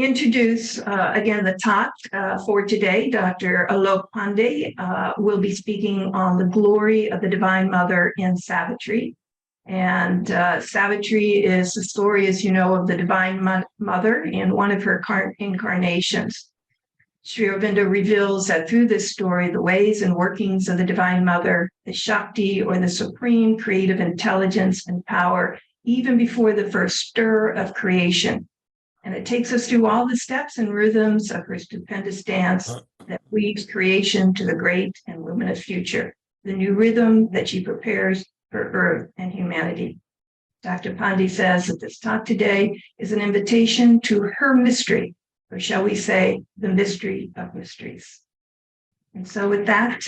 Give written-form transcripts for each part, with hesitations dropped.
introduce again the talk for today. Dr. Alok Pandey will be speaking on the glory of the Divine Mother in Savitri. And Savitri is the story, as you know, of the Divine Mother in one of her incarnations. Sri Aurobindo reveals that through this story, the ways and workings of the Divine Mother, the Shakti, or the supreme creative intelligence and power, even before the first stir of creation. And it takes us through all the steps and rhythms of her stupendous dance that weaves creation to the great and luminous future, the new rhythm that she prepares for Earth and humanity. Dr. Pandey says that this talk today is an invitation to her mystery, or shall we say, the mystery of mysteries. And so with that,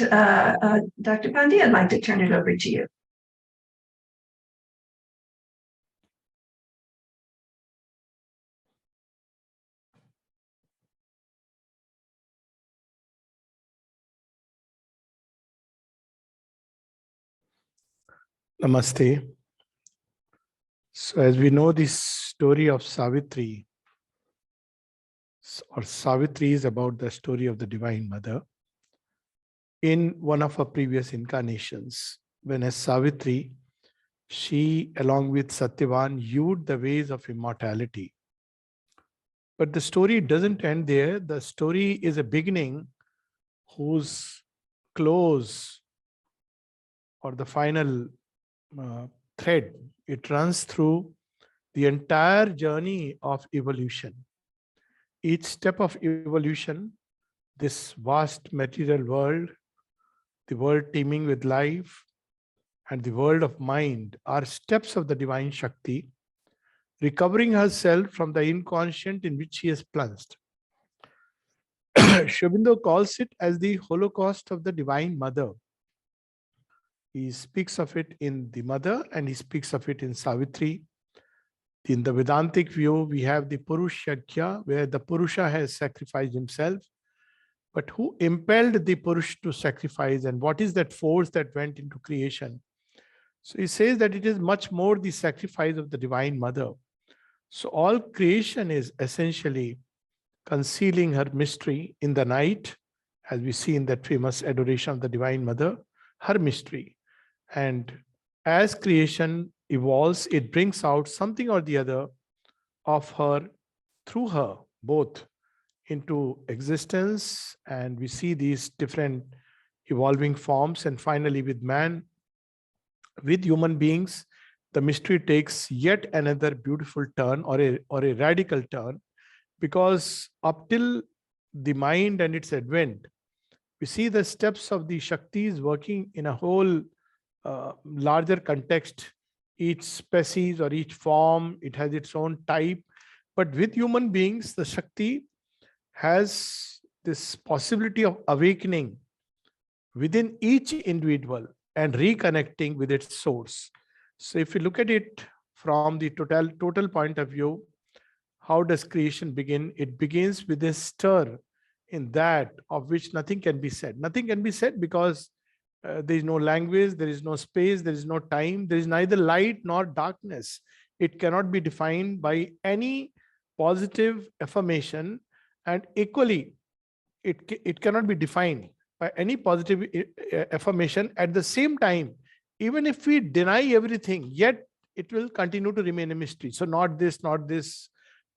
Dr. Pandey, I'd like to turn it over to you. Namaste. So as we know, this story of Savitri, or Savitri is about the story of the Divine Mother. In one of her previous incarnations, when as Savitri, she, along with Satyavan, viewed the ways of immortality. But the story doesn't end there. The story is a beginning whose close, or the final thread, it runs through the entire journey of evolution. Each step of evolution, this vast material world, the world teeming with life, and the world of mind are steps of the Divine Shakti, recovering herself from the inconscient in which she has plunged. Sri Aurobindo calls it as the Holocaust of the Divine Mother. He speaks of it in the Mother and he speaks of it in Savitri. In the Vedantic view, we have the Purushakya, where the Purusha has sacrificed himself. But who impelled the Purush to sacrifice, and what is that force that went into creation? So he says that it is much more the sacrifice of the Divine Mother. So all creation is essentially concealing her mystery in the night, as we see in that famous adoration of the Divine Mother, her mystery. And as creation evolves, it brings out something or the other of her, through her, both into existence, and we see these different evolving forms. And finally, with man, with human beings, the mystery takes yet another beautiful turn, or a radical turn, because up till the mind and its advent, we see the steps of the Shaktis working in a whole larger context. Each species or each form, it has its own type. But with human beings, the Shakti has this possibility of awakening within each individual and reconnecting with its source. So if you look at it from the total point of view, how does creation begin? It begins with a stir in that of which nothing can be said. Nothing can be said because there is no language, there is no space, there is no time, there is neither light nor darkness. It cannot be defined by any positive affirmation, and equally, it cannot be defined by any positive affirmation. At the same time, even if we deny everything, yet it will continue to remain a mystery. So not this,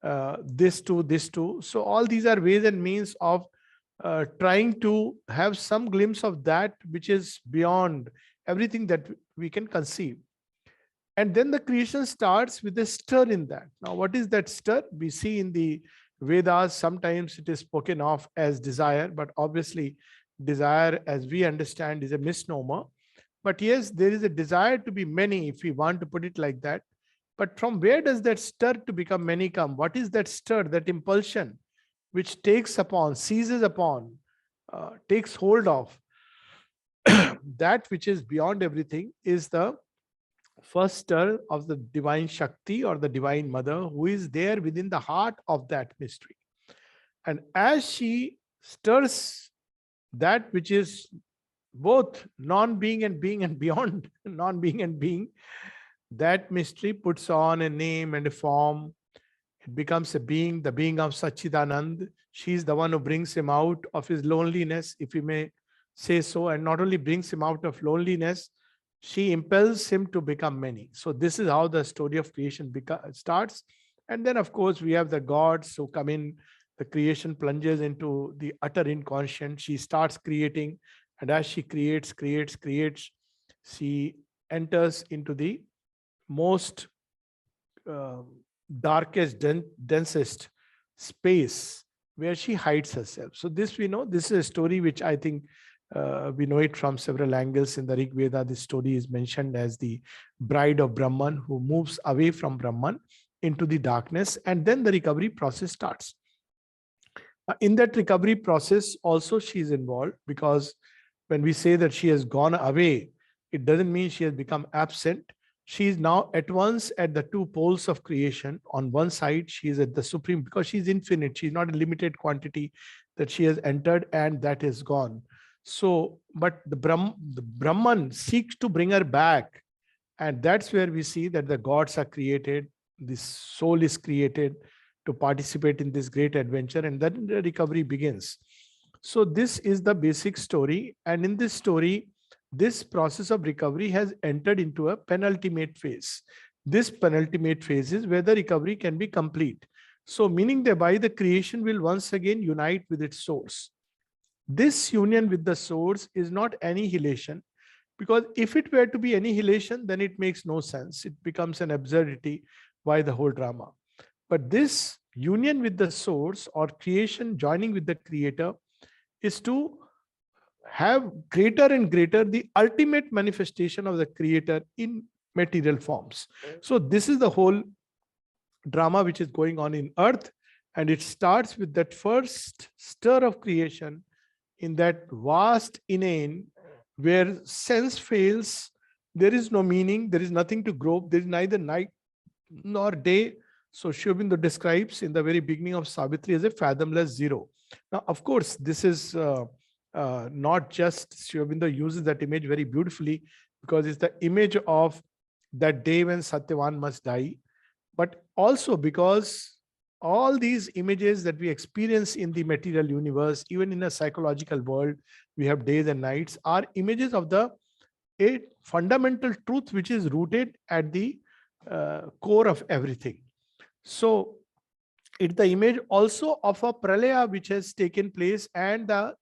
this too. So all these are ways and means of trying to have some glimpse of that which is beyond everything that we can conceive. And then the creation starts with a stir in that. Now, what is that stir? We see in the Vedas, sometimes it is spoken of as desire, but obviously desire, as we understand, is a misnomer. But yes, there is a desire to be many, if we want to put it like that. But from where does that stir to become many come? What is that stir, that impulsion, which takes upon, seizes upon, takes hold of that which is beyond everything, is the first stir of the Divine Shakti, or the Divine Mother, who is there within the heart of that mystery. And as she stirs that which is both non-being and being, and beyond non-being and being, that mystery puts on a name and a form, It becomes a being, the being of Sachidanand. She's the one who brings him out of his loneliness, if we may say so, and not only brings him out of loneliness, she impels him to become many. So this is how the story of creation starts. And then, of course, we have the gods who come in. The creation plunges into the utter inconscient. She starts creating, and as she creates, she enters into the most darkest, densest space where she hides herself. So this we know, this is a story which I think we know it from several angles. In the Rig Veda, this story is mentioned as the bride of Brahman who moves away from Brahman into the darkness, and then the recovery process starts. In that recovery process also she is involved, because when we say that she has gone away, it doesn't mean she has become absent. She is now at once at the two poles of creation. On one side, she is at the supreme, because she is infinite. She is not a limited quantity that she has entered and that is gone. So, but the Brahman seeks to bring her back. And that's where we see that the gods are created. This soul is created to participate in this great adventure, and then the recovery begins. So this is the basic story. And in this story, this process of recovery has entered into a penultimate phase. This penultimate phase is where the recovery can be complete. So meaning thereby the creation will once again unite with its source. This union with the source is not annihilation, because if it were to be annihilation, then it makes no sense. It becomes an absurdity. Why the whole drama? But this union with the source, or creation joining with the creator, is to have greater and greater the ultimate manifestation of the creator in material forms. So this is the whole drama which is going on in earth, and it starts with that first stir of creation in that vast inane where sense fails. There is no meaning, there is nothing to grope, there is neither night nor day. So Sri Aurobindo describes in the very beginning of Savitri as a fathomless zero. Now, of course, this is not just Sri Aurobindo uses that image very beautifully, because it's the image of that day when Satyavan must die, but also because all these images that we experience in the material universe, even in a psychological world, we have days and nights, are images of a fundamental truth which is rooted at the core of everything. So it's the image also of a pralaya which has taken place, and the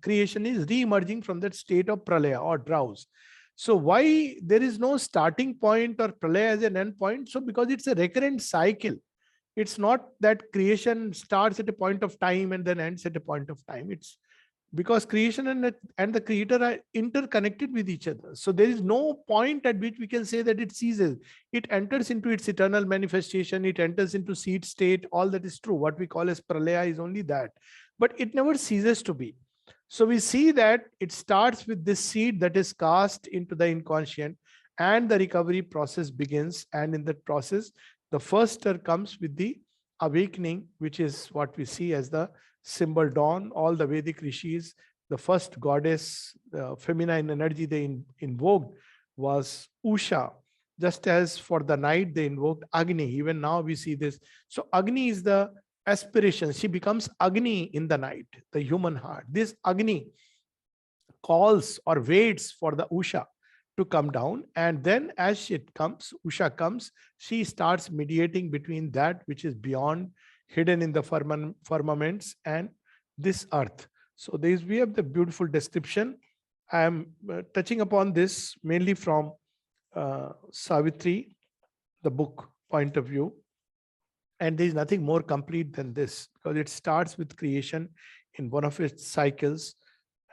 creation is re-emerging from that state of pralaya or drowse. So why there is no starting point or pralaya as an end point? So because it's a recurrent cycle. It's not that creation starts at a point of time and then ends at a point of time. It's because creation and the creator are interconnected with each other. So there is no point at which we can say that it ceases. It enters into its eternal manifestation. It enters into seed state. All that is true. What we call as pralaya is only that. But it never ceases to be. So we see that it starts with this seed that is cast into the inconscient, and the recovery process begins. And in that process, the first stir comes with the awakening, which is what we see as the symbol dawn. All the Vedic rishis, the first goddess, feminine energy they invoked was Usha. Just as for the night they invoked Agni, even now we see this. So Agni is the aspiration. She becomes Agni in the night, the human heart. This Agni calls or waits for the Usha to come down, and then as it comes, Usha comes, she starts mediating between that which is beyond, hidden in the firmaments, and this earth. So we have the beautiful description. I am touching upon this mainly from Savitri, the book point of view. And there is nothing more complete than this, because it starts with creation in one of its cycles.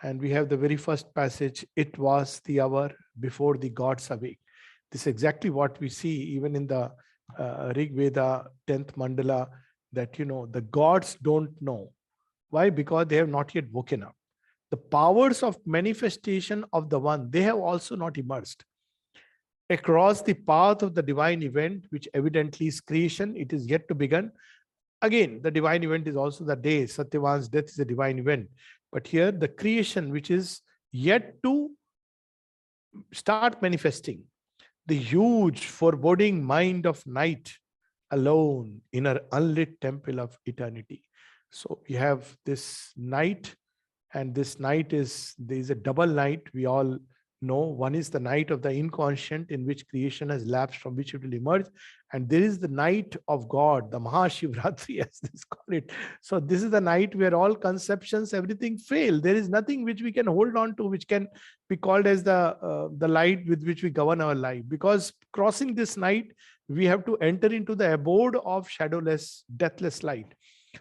And we have the very first passage, it was the hour before the gods awake. This is exactly what we see even in the Rig Veda 10th mandala, that, the gods don't know. Why? Because they have not yet woken up. The powers of manifestation of the one, they have also not emerged. Across the path of the divine event, which evidently is creation, it is yet to begin. Again, the divine event is also the day. Satyavan's death is a divine event. But here, the creation, which is yet to start manifesting, the huge foreboding mind of night, alone in her unlit temple of eternity. So we have this night, and this night there is a double night. We all know one is the night of the inconscient, in which creation has lapsed, from which it will emerge, and there is the night of God, the Mahashivratri, as this call it. So this is the night where all conceptions, everything fail. There is nothing which we can hold on to, which can be called as the light with which we govern our life. Because crossing this night, we have to enter into the abode of shadowless, deathless light.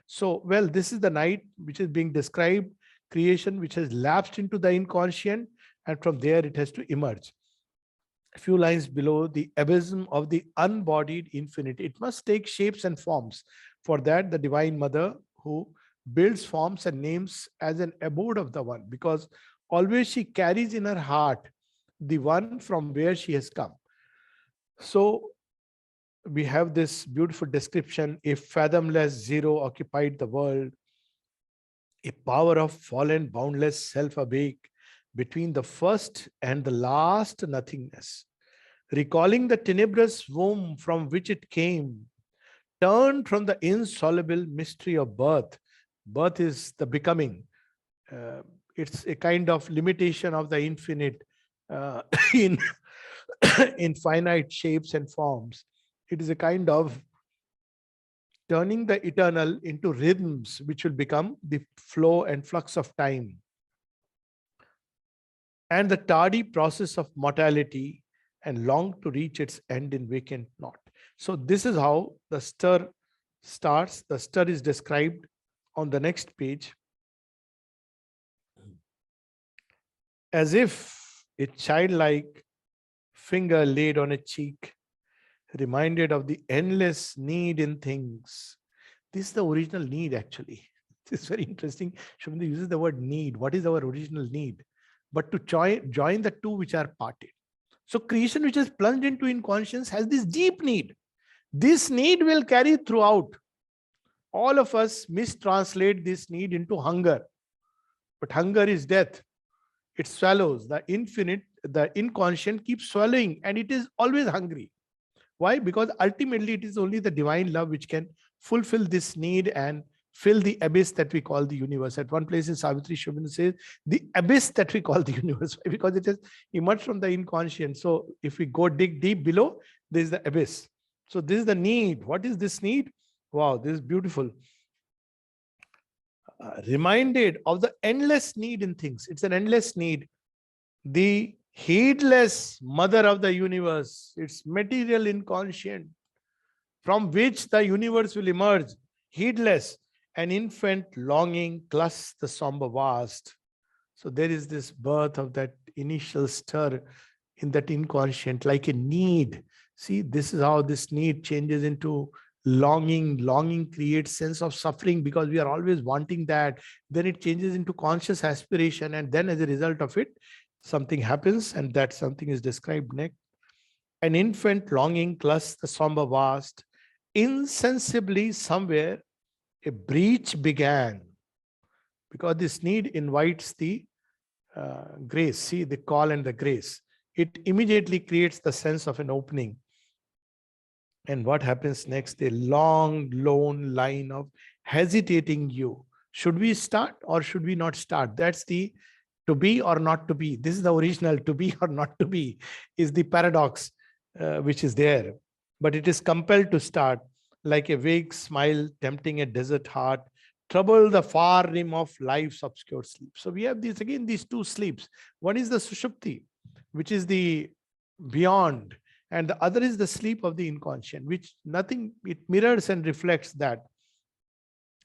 So, well, this is the night which is being described, creation which has lapsed into the inconscient, and from there it has to emerge. A few lines below, the abysm of the unbodied infinity. It must take shapes and forms. For that, the Divine Mother, who builds forms and names as an abode of the One, because always she carries in her heart the One from where she has come. So we have this beautiful description: if fathomless zero occupied the world, a power of fallen boundless self awake between the first and the last nothingness, recalling the tenebrous womb from which it came, turned from the insoluble mystery of birth. Birth is the becoming. It's a kind of limitation of the infinite in in finite shapes and forms. It is a kind of turning the eternal into rhythms which will become the flow and flux of time, and the tardy process of mortality, and long to reach its end in vacant naught. So this is how the stir starts. The stir is described on the next page as if a childlike finger laid on a cheek, reminded of the endless need in things. This is the original need, actually. This is very interesting. Shubhendu uses the word need. What is our original need? But to join the two which are parted. So creation which is plunged into inconscience has this deep need. This need will carry throughout. All of us mistranslate this need into hunger. But hunger is death. It swallows. The infinite, the inconscient keeps swallowing, and it is always hungry. Why? Because ultimately it is only the divine love which can fulfill this need and fill the abyss that we call the universe. At one place in Savitri, Shubhendu says, the abyss that we call the universe. Why? Because it has emerged from the inconscient. So if we go dig deep below, there is the abyss. So this is the need. What is this need? Wow, this is beautiful. Reminded of the endless need in things. It's an endless need. The heedless mother of the universe, its material inconscient, from which the universe will emerge, heedless, an infant longing clutches the somber vast. So there is this birth of that initial stir in that inconscient, like a need. See, this is how this need changes into longing. Longing creates sense of suffering because we are always wanting that. Then it changes into conscious aspiration, and then as a result of it, something happens, and that something is described next. An infant longing clutches the somber vast. Insensibly, somewhere, a breach began, because this need invites the grace. See, the call and the grace. It immediately creates the sense of an opening. And what happens next? A long, lone line of hesitating you. Should we start or should we not start? That's the to be or not to be. This is the original to be or not to be, is the paradox which is there. But it is compelled to start, like a vague smile tempting a desert heart, trouble the far rim of life's obscure sleep. So we have these two sleeps. One is the sushupti, which is the beyond, and the other is the sleep of the inconscient, which nothing, it mirrors and reflects that.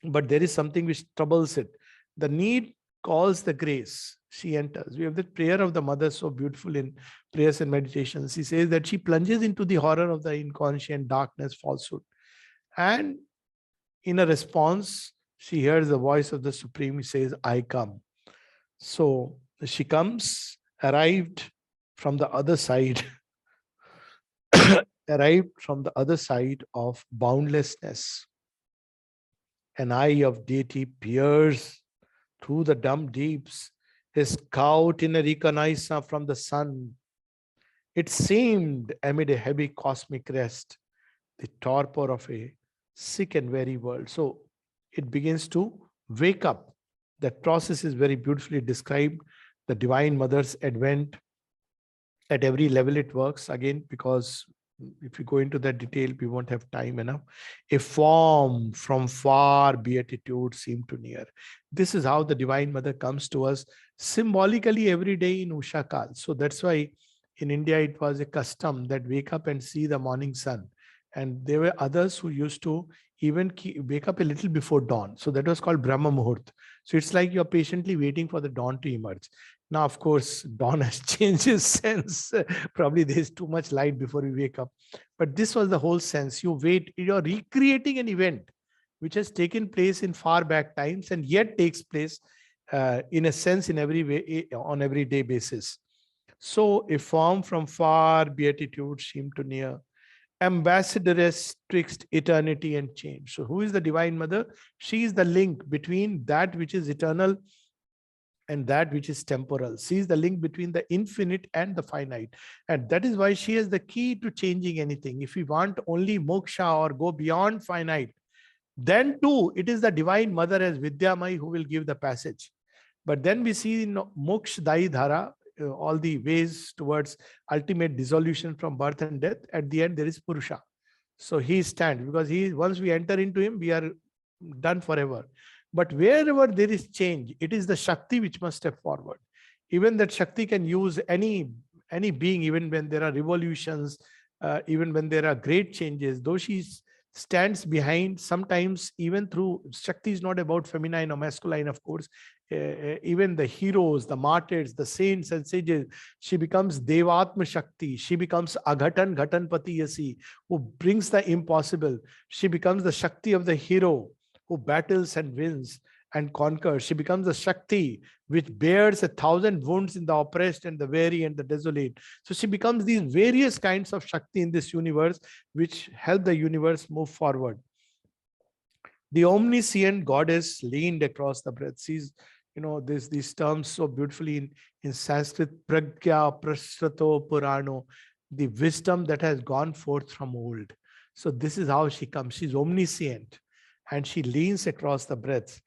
But there is something which troubles it. The need calls the grace. She enters. We have the prayer of the mother, so beautiful in prayers and meditations. She says that she plunges into the horror of the inconscient, darkness, falsehood. And in a response, she hears the voice of the Supreme. He says, I come. So she comes, arrived from the other side, arrived from the other side of boundlessness. An eye of deity peers through the dumb deeps, his scout in a reconnaissance from the sun. It seemed amid a heavy cosmic rest the torpor of a sick and weary world. So it begins to wake up. That process is very beautifully described. The Divine Mother's advent, at every level it works, again, because if we go into that detail, we won't have time enough. A form from far beatitude seemed to near. This is how the Divine Mother comes to us symbolically every day in Usha Kal. So that's why in India it was a custom that wake up and see the morning sun. And there were others who used to even wake up a little before dawn. So that was called Brahma Muhurt. So it's like you're patiently waiting for the dawn to emerge. Now, of course, dawn has changed its sense. Probably there's too much light before we wake up. But this was the whole sense. You wait, you're recreating an event which has taken place in far back times and yet takes place in a sense in every way on everyday basis. So a form from far beatitude seemed to near, ambassadoress twixt eternity and change. So who is the Divine Mother? She is the link between that which is eternal and that which is temporal. She is the link between the infinite and the finite. And that is why she is the key to changing anything. If we want only moksha or go beyond finite, then too, it is the Divine Mother as Vidyamai who will give the passage. But then we see in Moksha Dayi Dhara, all the ways towards ultimate dissolution from birth and death. At the end, there is Purusha. So he stands, because once we enter into him, we are done forever. But wherever there is change, it is the Shakti which must step forward. Even that Shakti can use any being, even when there are revolutions, even when there are great changes, though she stands behind, sometimes even through Shakti is not about feminine or masculine, of course. Even the heroes, the martyrs, the saints and sages, she becomes Devatma Shakti. She becomes Aghatan Ghatanpati Yasi, who brings the impossible. She becomes the Shakti of the hero who battles and wins and conquers. She becomes the Shakti which bears 1,000 wounds in the oppressed and the weary and the desolate. So she becomes these various kinds of Shakti in this universe, which help the universe move forward. The omniscient goddess leaned across the breath. She's, these terms so beautifully in Sanskrit, pragya, prasrato, purano, the wisdom that has gone forth from old. So this is how she comes. She's omniscient and she leans across the breath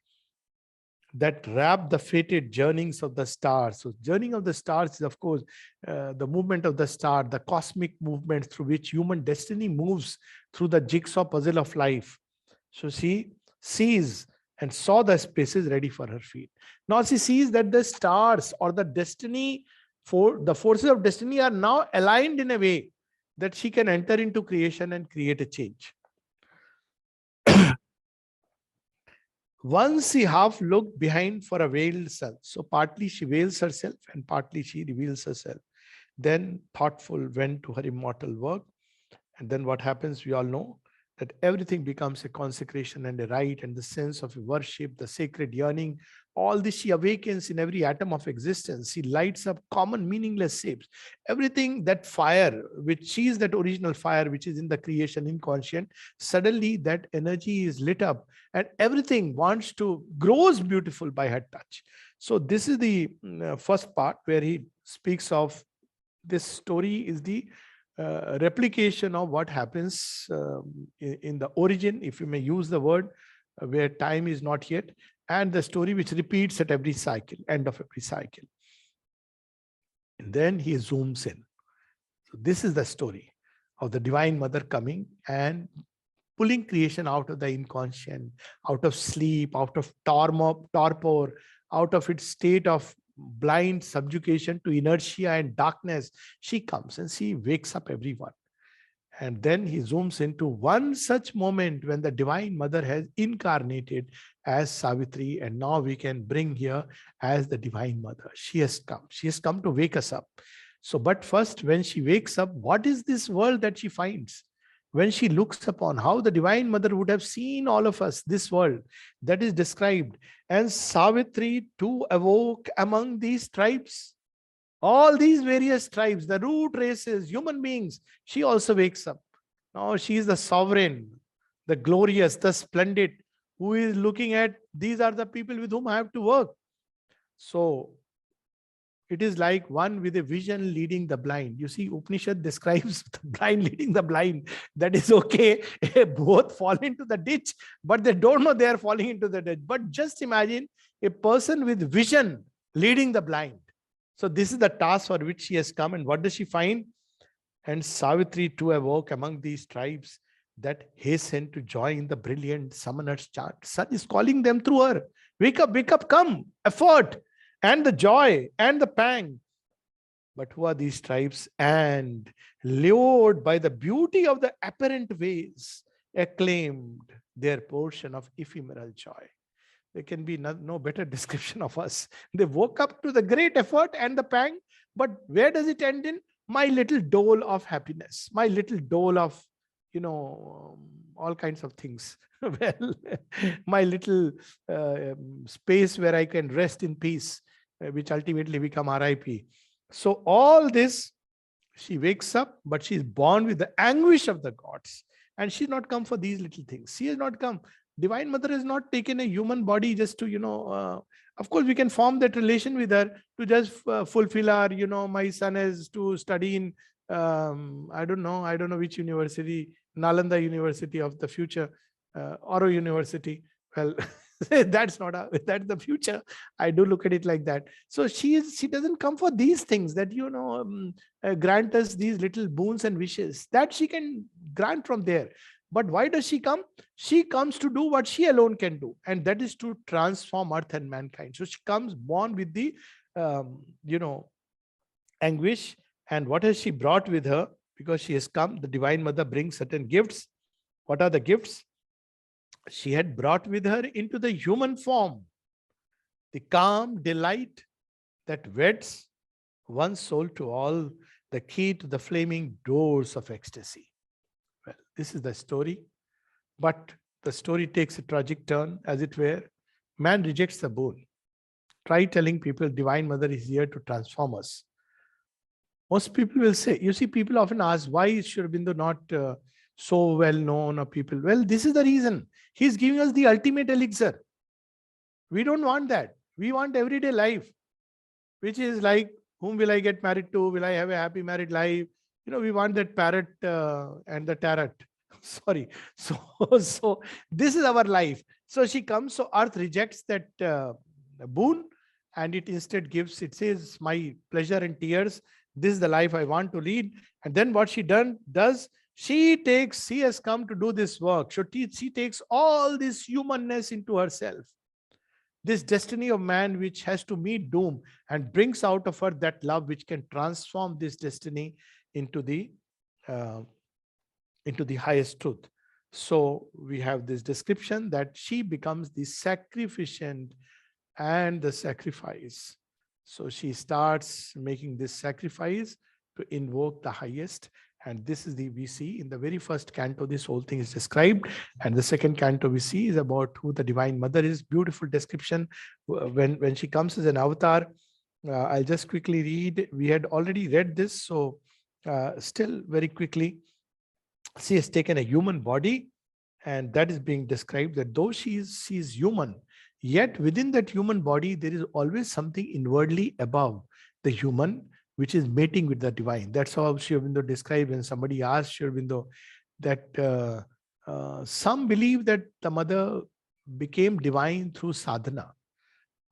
that wrap the fated journeyings of the stars. So journeying of the stars is, of course, the movement of the star, the cosmic movement through which human destiny moves through the jigsaw puzzle of life. So she sees and saw the spaces ready for her feet. Now she sees that the stars or the destiny, the forces of destiny are now aligned in a way that she can enter into creation and create a change. Once she half looked behind for a veiled self. So partly she veils herself and partly she reveals herself. Then thoughtful went to her immortal work. And then what happens, we all know that everything becomes a consecration and a rite, and the sense of worship, the sacred yearning, all this she awakens in every atom of existence. She lights up common meaningless shapes. Everything, that fire, which she is that original fire, which is in the creation inconscient, suddenly that energy is lit up and everything grows beautiful by her touch. So this is the first part where he speaks of this story is the replication of what happens in the origin, if you may use the word, where time is not yet, and the story which repeats at every cycle, end of every cycle. And then he zooms in. So this is the story of the Divine Mother coming and pulling creation out of the inconscient, out of sleep, out of torpor, out of its state of blind subjugation to inertia and darkness. She comes and she wakes up everyone. And then he zooms into one such moment when the Divine Mother has incarnated as Savitri, and now we can bring here as the Divine Mother. She has come. She has come to wake us up. So, but first, when she wakes up, what is this world that she finds? When she looks upon how the Divine Mother would have seen all of us, this world that is described, and Savitri too awoke among these tribes, all these various tribes, the root races, human beings, she also wakes up. Now she is the sovereign, the glorious, the splendid, who is looking at, these are the people with whom I have to work. So It is like one with a vision leading the blind. You see, Upanishad describes the blind leading the blind. That is okay. Both fall into the ditch, but they don't know they are falling into the ditch. But just imagine a person with vision leading the blind. So this is the task for which she has come. And what does she find? And Savitri too awoke among these tribes that hasten to join the brilliant summoner's chant. Sun is calling them through her. Wake up, come, effort, and the joy and the pang. But who are these tribes? And lured by the beauty of the apparent ways, acclaimed their portion of ephemeral joy. There can be no better description of us. They woke up to the great effort and the pang, but where does it end in? My little dole of happiness, my little dole of, all kinds of things. Well, my little space where I can rest in peace, which ultimately become RIP. So all this, she wakes up, but she's born with the anguish of the gods. And she's not come for these little things. She has not come. Divine Mother has not taken a human body just to, of course, we can form that relation with her to just fulfill our, my son has to study in, I don't know which university, Nalanda University of the future, Oro University. Well, that's the future. I do look at it like that. So she doesn't come for these things that, grant us these little boons and wishes that she can grant from there. But why does she come? She comes to do what she alone can do, and that is to transform earth and mankind. So she comes born with the, anguish. And what has she brought with her? Because she has come, the Divine Mother brings certain gifts. What are the gifts? She had brought with her into the human form the calm delight that weds one soul to all, the key to the flaming doors of ecstasy. Well, this is the story, but the story takes a tragic turn, as it were. Man rejects the boon. Try telling people Divine Mother is here to transform us. Most people will say, you see, people often ask, why is Sri Aurobindo not so well known or people? Well, this is the reason. He's giving us the ultimate elixir. We don't want that. We want everyday life, which is like, whom will I get married to? Will I have a happy married life? We want that parrot and the tarot. Sorry. So this is our life. So she comes. So earth rejects that boon, and it instead gives, it says, my pleasure and tears. This is the life I want to lead. And then what she does, she has come to do this work. So she takes all this humanness into herself. This destiny of man which has to meet doom, and brings out of her that love which can transform this destiny into the highest truth. So we have this description that she becomes the sacrificant and the sacrifice. So she starts making this sacrifice to invoke the highest. And this is we see in the very first canto, this whole thing is described. And the second canto we see is about who the Divine Mother is. Beautiful description. When she comes as an avatar, I'll just quickly read. We had already read this. So still very quickly, she has taken a human body, and that is being described that though she is human, yet within that human body, there is always something inwardly above the human, which is mating with the divine. That's how Sri Aurobindo described when somebody asked Sri Aurobindo that some believe that the mother became divine through sadhana.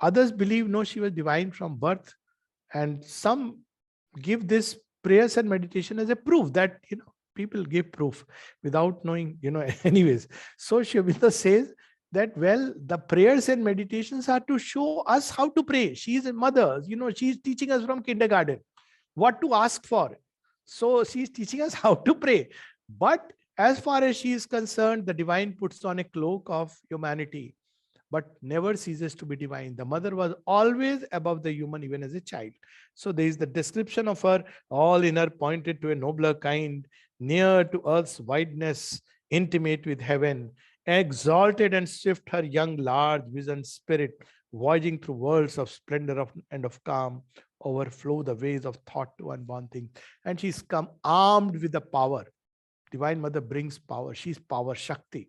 Others believe, no, she was divine from birth. And some give this prayers and meditation as a proof that, people give proof without knowing, anyways. So Sri Aurobindo says that, well, the prayers and meditations are to show us how to pray. She is a mother, she is teaching us from kindergarten what to ask for. So she is teaching us how to pray. But as far as she is concerned, the divine puts on a cloak of humanity, but never ceases to be divine. The mother was always above the human, even as a child. So there is the description of her, all in her pointed to a nobler kind, near to earth's wideness, intimate with heaven, exalted and swift her young, large visioned spirit, voyaging through worlds of splendor and of calm, overflow the ways of thought to unborn things. And she's come armed with the power. Divine Mother brings power. She's power, Shakti.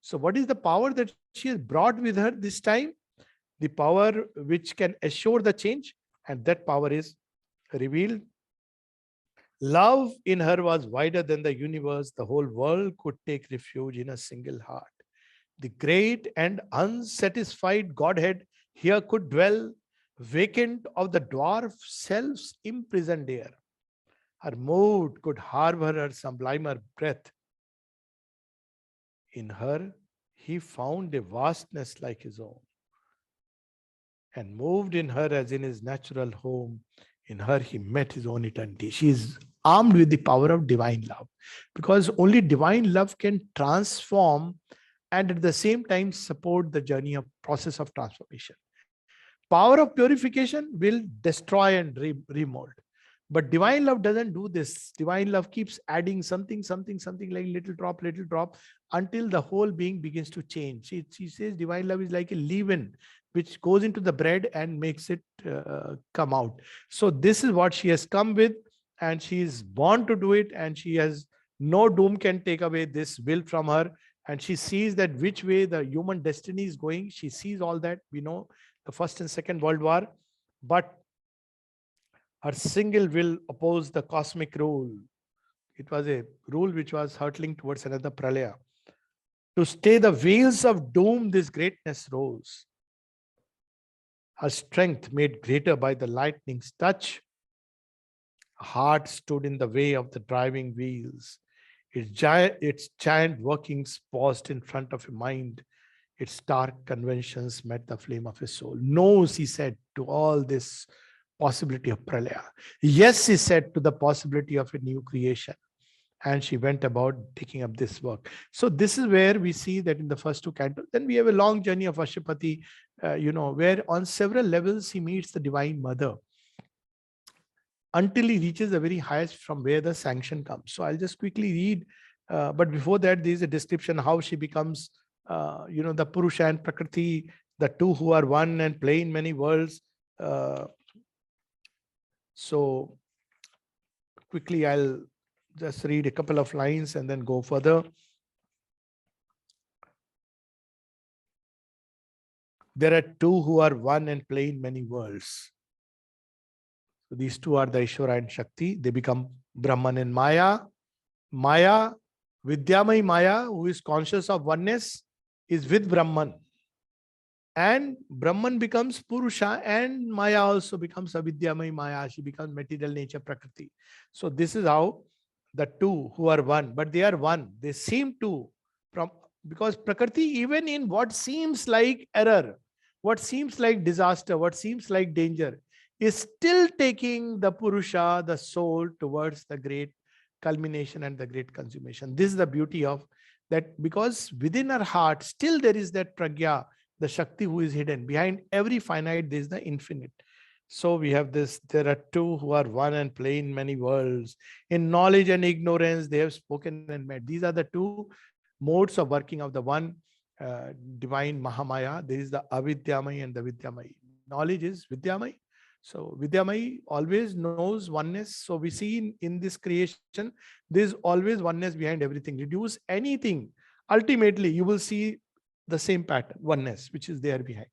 So what is the power that she has brought with her this time? The power which can assure the change. and that power is revealed. Love in her was wider than the universe. The whole world could take refuge in a single heart. The great and unsatisfied Godhead here could dwell, vacant of the dwarf self's imprisoned air. Her mood could harbor her sublimer breath. In her, he found a vastness like his own, and moved in her as in his natural home. In her, he met his own eternity. She is armed with the power of divine love, because only divine love can transform and at the same time support the journey of process of transformation. Power of purification will destroy and remold. But divine love doesn't do this. Divine love keeps adding something, something, something, like little drop, until the whole being begins to change. She says divine love is like a leaven which goes into the bread and makes it come out. So this is what she has come with, and she is born to do it, and she has no doom can take away this will from her. And she sees that which way the human destiny is going. She sees all that. We know the First and Second World War, but her single will opposed the cosmic rule. It was a rule which was hurtling towards another pralaya. To stay the wheels of doom, this greatness rose. Her strength made greater by the lightning's touch. A heart stood in the way of the driving wheels. Its giant workings paused in front of a mind. Its dark conventions met the flame of his soul. No, he said, to all this possibility of pralaya. Yes, he said, to the possibility of a new creation. And she went about taking up this work. So this is where we see that in the first two cantos. Then we have a long journey of Ashwapati, where on several levels he meets the Divine Mother, until he reaches the very highest from where the sanction comes. So I'll just quickly read. But before that, there is a description how she becomes, the Purusha and Prakriti, the two who are one and play in many worlds. So quickly, I'll just read a couple of lines and then go further. There are two who are one and play in many worlds. So these two are the Ishvara and Shakti. They become Brahman and Maya. Maya, Vidyamai Maya, who is conscious of oneness, is with Brahman. And Brahman becomes Purusha, and Maya also becomes Avidyamai Maya. She becomes material nature Prakriti. So this is how the two who are one, but they are one. They seem to, because Prakriti, even in what seems like error, what seems like disaster, what seems like danger, is still taking the Purusha, the soul, towards the great culmination and the great consummation. This is the beauty of that, because within our heart, still there is that Pragya, the Shakti who is hidden. Behind every finite, there is the infinite. So we have this, there are two who are one and play in many worlds. In knowledge and ignorance, they have spoken and met. These are the two modes of working of the one divine Mahamaya. There is the Avidyamai and the Vidyamai. Knowledge is Vidyamai. So Vidyamai always knows oneness. So we see in this creation, there is always oneness behind everything. Reduce anything, ultimately you will see the same pattern, oneness, which is there behind.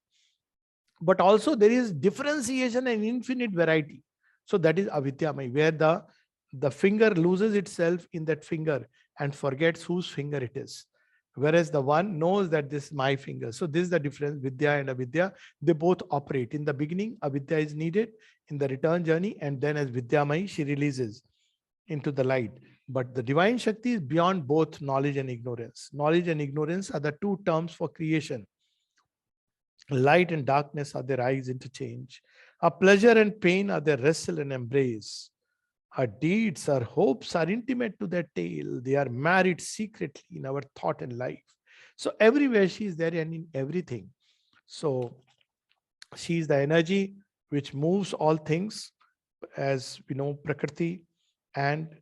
But also there is differentiation and infinite variety. So that is Avidyamai, where the finger loses itself in that finger and forgets whose finger it is. Whereas the one knows that this is my finger. So this is the difference. Vidya and Avidya, they both operate. In the beginning, Avidya is needed in the return journey, and then as Vidyamai, she releases into the light. But the divine Shakti is beyond both knowledge and ignorance. Knowledge and ignorance are the two terms for creation. Light and darkness are their eyes interchange. Our pleasure and pain are their wrestle and embrace. Our deeds, our hopes are intimate to their tale. They are married secretly in our thought and life. So everywhere she is there and in everything. So she is the energy which moves all things, as we know, Prakriti, and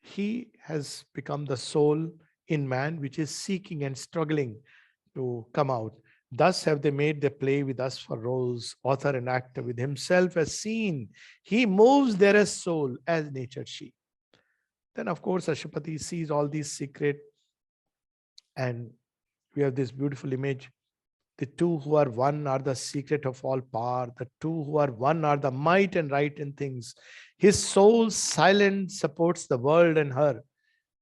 he has become the soul in man, which is seeking and struggling to come out. Thus have they made their play with us for roles, author and actor with himself as seen. He moves there as soul, as nature she. Then of course Ashwapati sees all these secret, and we have this beautiful image. The two who are one are the secret of all power. The two who are one are the might and right in things. His soul silent supports the world and her.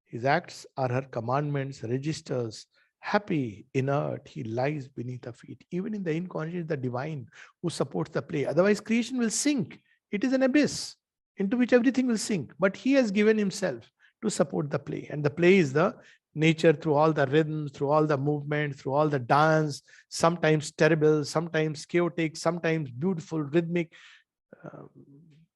His acts are her commandments, registers. Happy, inert, he lies beneath her feet. Even in the inconscious, the divine who supports the play. Otherwise, creation will sink. It is an abyss into which everything will sink. But he has given himself to support the play. And the play is the nature through all the rhythms, through all the movement, through all the dance, sometimes terrible, sometimes chaotic, sometimes beautiful, rhythmic, uh,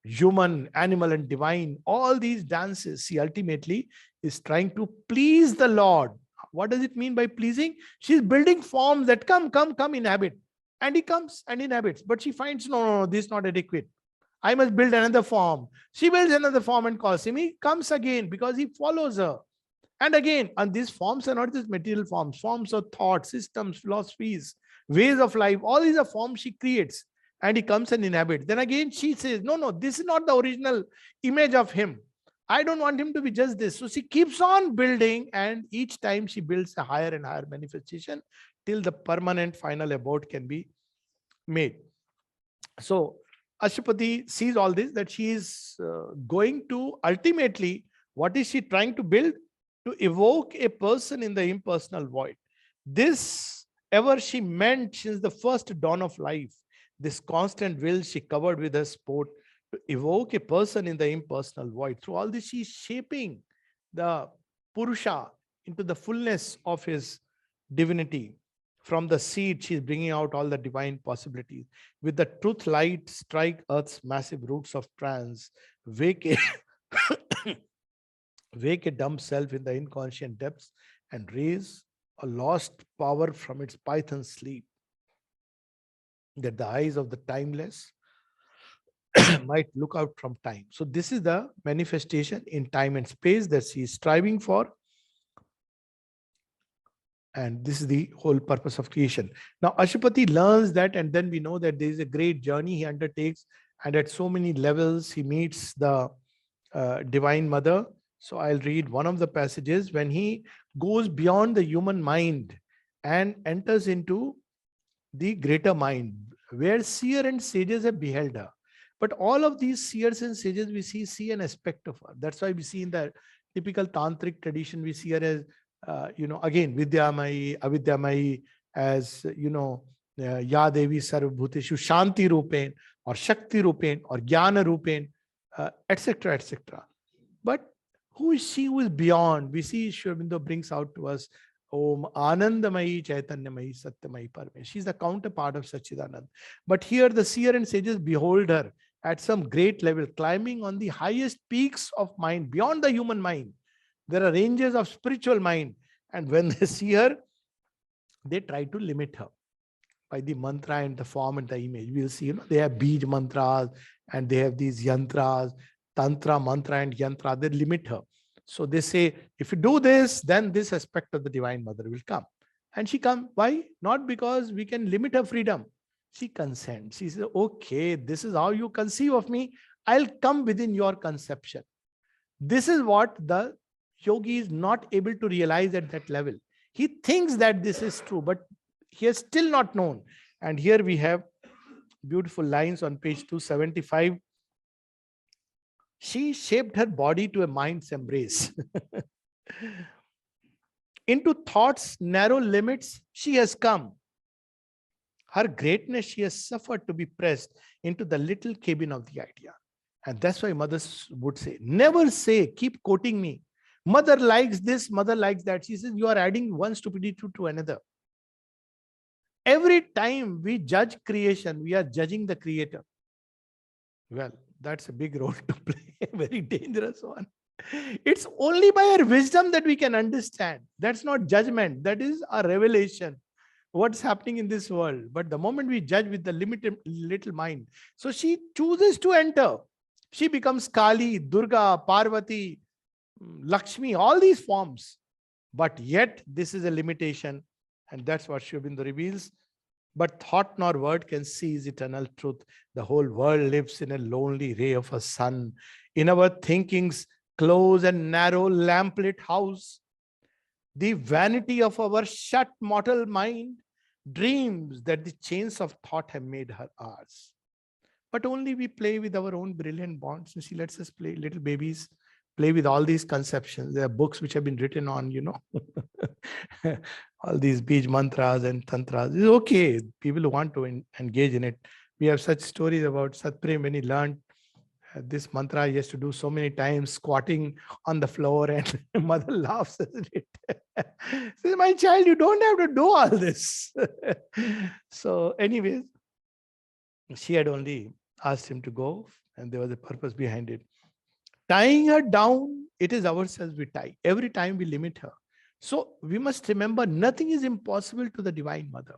human, animal, and divine. All these dances, she ultimately is trying to please the Lord. What does it mean by pleasing? She's building forms that come, inhabit. And he comes and inhabits. But she finds, no, this is not adequate. I must build another form. She builds another form and calls him. He comes again because he follows her. And again, and these forms are not just material forms, forms of thought, systems, philosophies, ways of life. All these are forms she creates. And he comes and inhabits. Then again, she says, no, this is not the original image of him. I don't want him to be just this. So she keeps on building, and each time she builds a higher and higher manifestation till the permanent final abode can be made. So Ashwapati sees all this, that she is going to ultimately, what is she trying to build? To evoke a person in the impersonal void. This ever she meant since the first dawn of life. This constant will she covered with her sport to evoke a person in the impersonal void. Through all this, she is shaping the Purusha into the fullness of his divinity. From the seed, she is bringing out all the divine possibilities. With the truth light, strike earth's massive roots of trance. Wake a dumb self in the inconscient depths and raise a lost power from its python sleep, that the eyes of the timeless might look out from time. So this is the manifestation in time and space that she is striving for. And this is the whole purpose of creation. Now, Ashwapati learns that, and then we know that there is a great journey he undertakes, and at so many levels he meets the Divine Mother. So I'll read one of the passages when he goes beyond the human mind and enters into the greater mind, where seer and sages have beheld her. But all of these seers and sages we see an aspect of her. That's why we see in the typical tantric tradition, we see her as, again, Vidyamayi, Avidyamayi, as, Ya Devi Sarvabhuteshu, Shanti Rupen, or Shakti Rupen, or Jnana Rupen, etc., etc. But who is she who is beyond? We see Sri Aurobindo brings out to us, Om Anandamayi Chaitanyamayi Satyamayi Parame. She's the counterpart of Sachidanand. But here the seer and sages behold her at some great level, climbing on the highest peaks of mind, beyond the human mind. There are ranges of spiritual mind. And when they see her, they try to limit her by the mantra and the form and the image. We'll see, they have Bij mantras and they have these yantras, tantra, mantra and yantra. They limit her. So they say, if you do this, then this aspect of the Divine Mother will come. And she comes. Why? Not because we can limit her freedom. She consents. She says, okay, this is how you conceive of me. I'll come within your conception. This is what the yogi is not able to realize at that level. He thinks that this is true, but he has still not known. And here we have beautiful lines on page 275. She shaped her body to a mind's embrace. Into thought's narrow limits, she has come. Her greatness, she has suffered to be pressed into the little cabin of the idea. And that's why mothers would say, never say, keep quoting me, mother likes this, mother likes that. She says, you are adding one stupidity to another. Every time we judge creation, we are judging the creator. Well, that's a big role to play, a very dangerous one. It's only by our wisdom that we can understand. That's not judgment. That is a revelation. What's happening in this world. But the moment we judge with the limited little mind, so she chooses to enter. She becomes Kali, Durga, Parvati, Lakshmi, all these forms. But yet this is a limitation. And that's what Sri Aurobindo reveals. But thought nor word can seize eternal truth. The whole world lives in a lonely ray of a sun. In our thinking's close and narrow lamplit house, the vanity of our shut mortal mind dreams that the chains of thought have made her ours. But only we play with our own brilliant bonds. And she lets us play, little babies, play with all these conceptions. There are books which have been written on, all these beej mantras and tantras. It's okay. People who want to engage in it. We have such stories about Satprem when he learned this mantra he has to do so many times, squatting on the floor, and mother laughs at it. Says, my child, you don't have to do all this. So anyways, she had only asked him to go, and there was a purpose behind it. Tying her down, it is ourselves we tie. Every time we limit her. So we must remember nothing is impossible to the Divine Mother.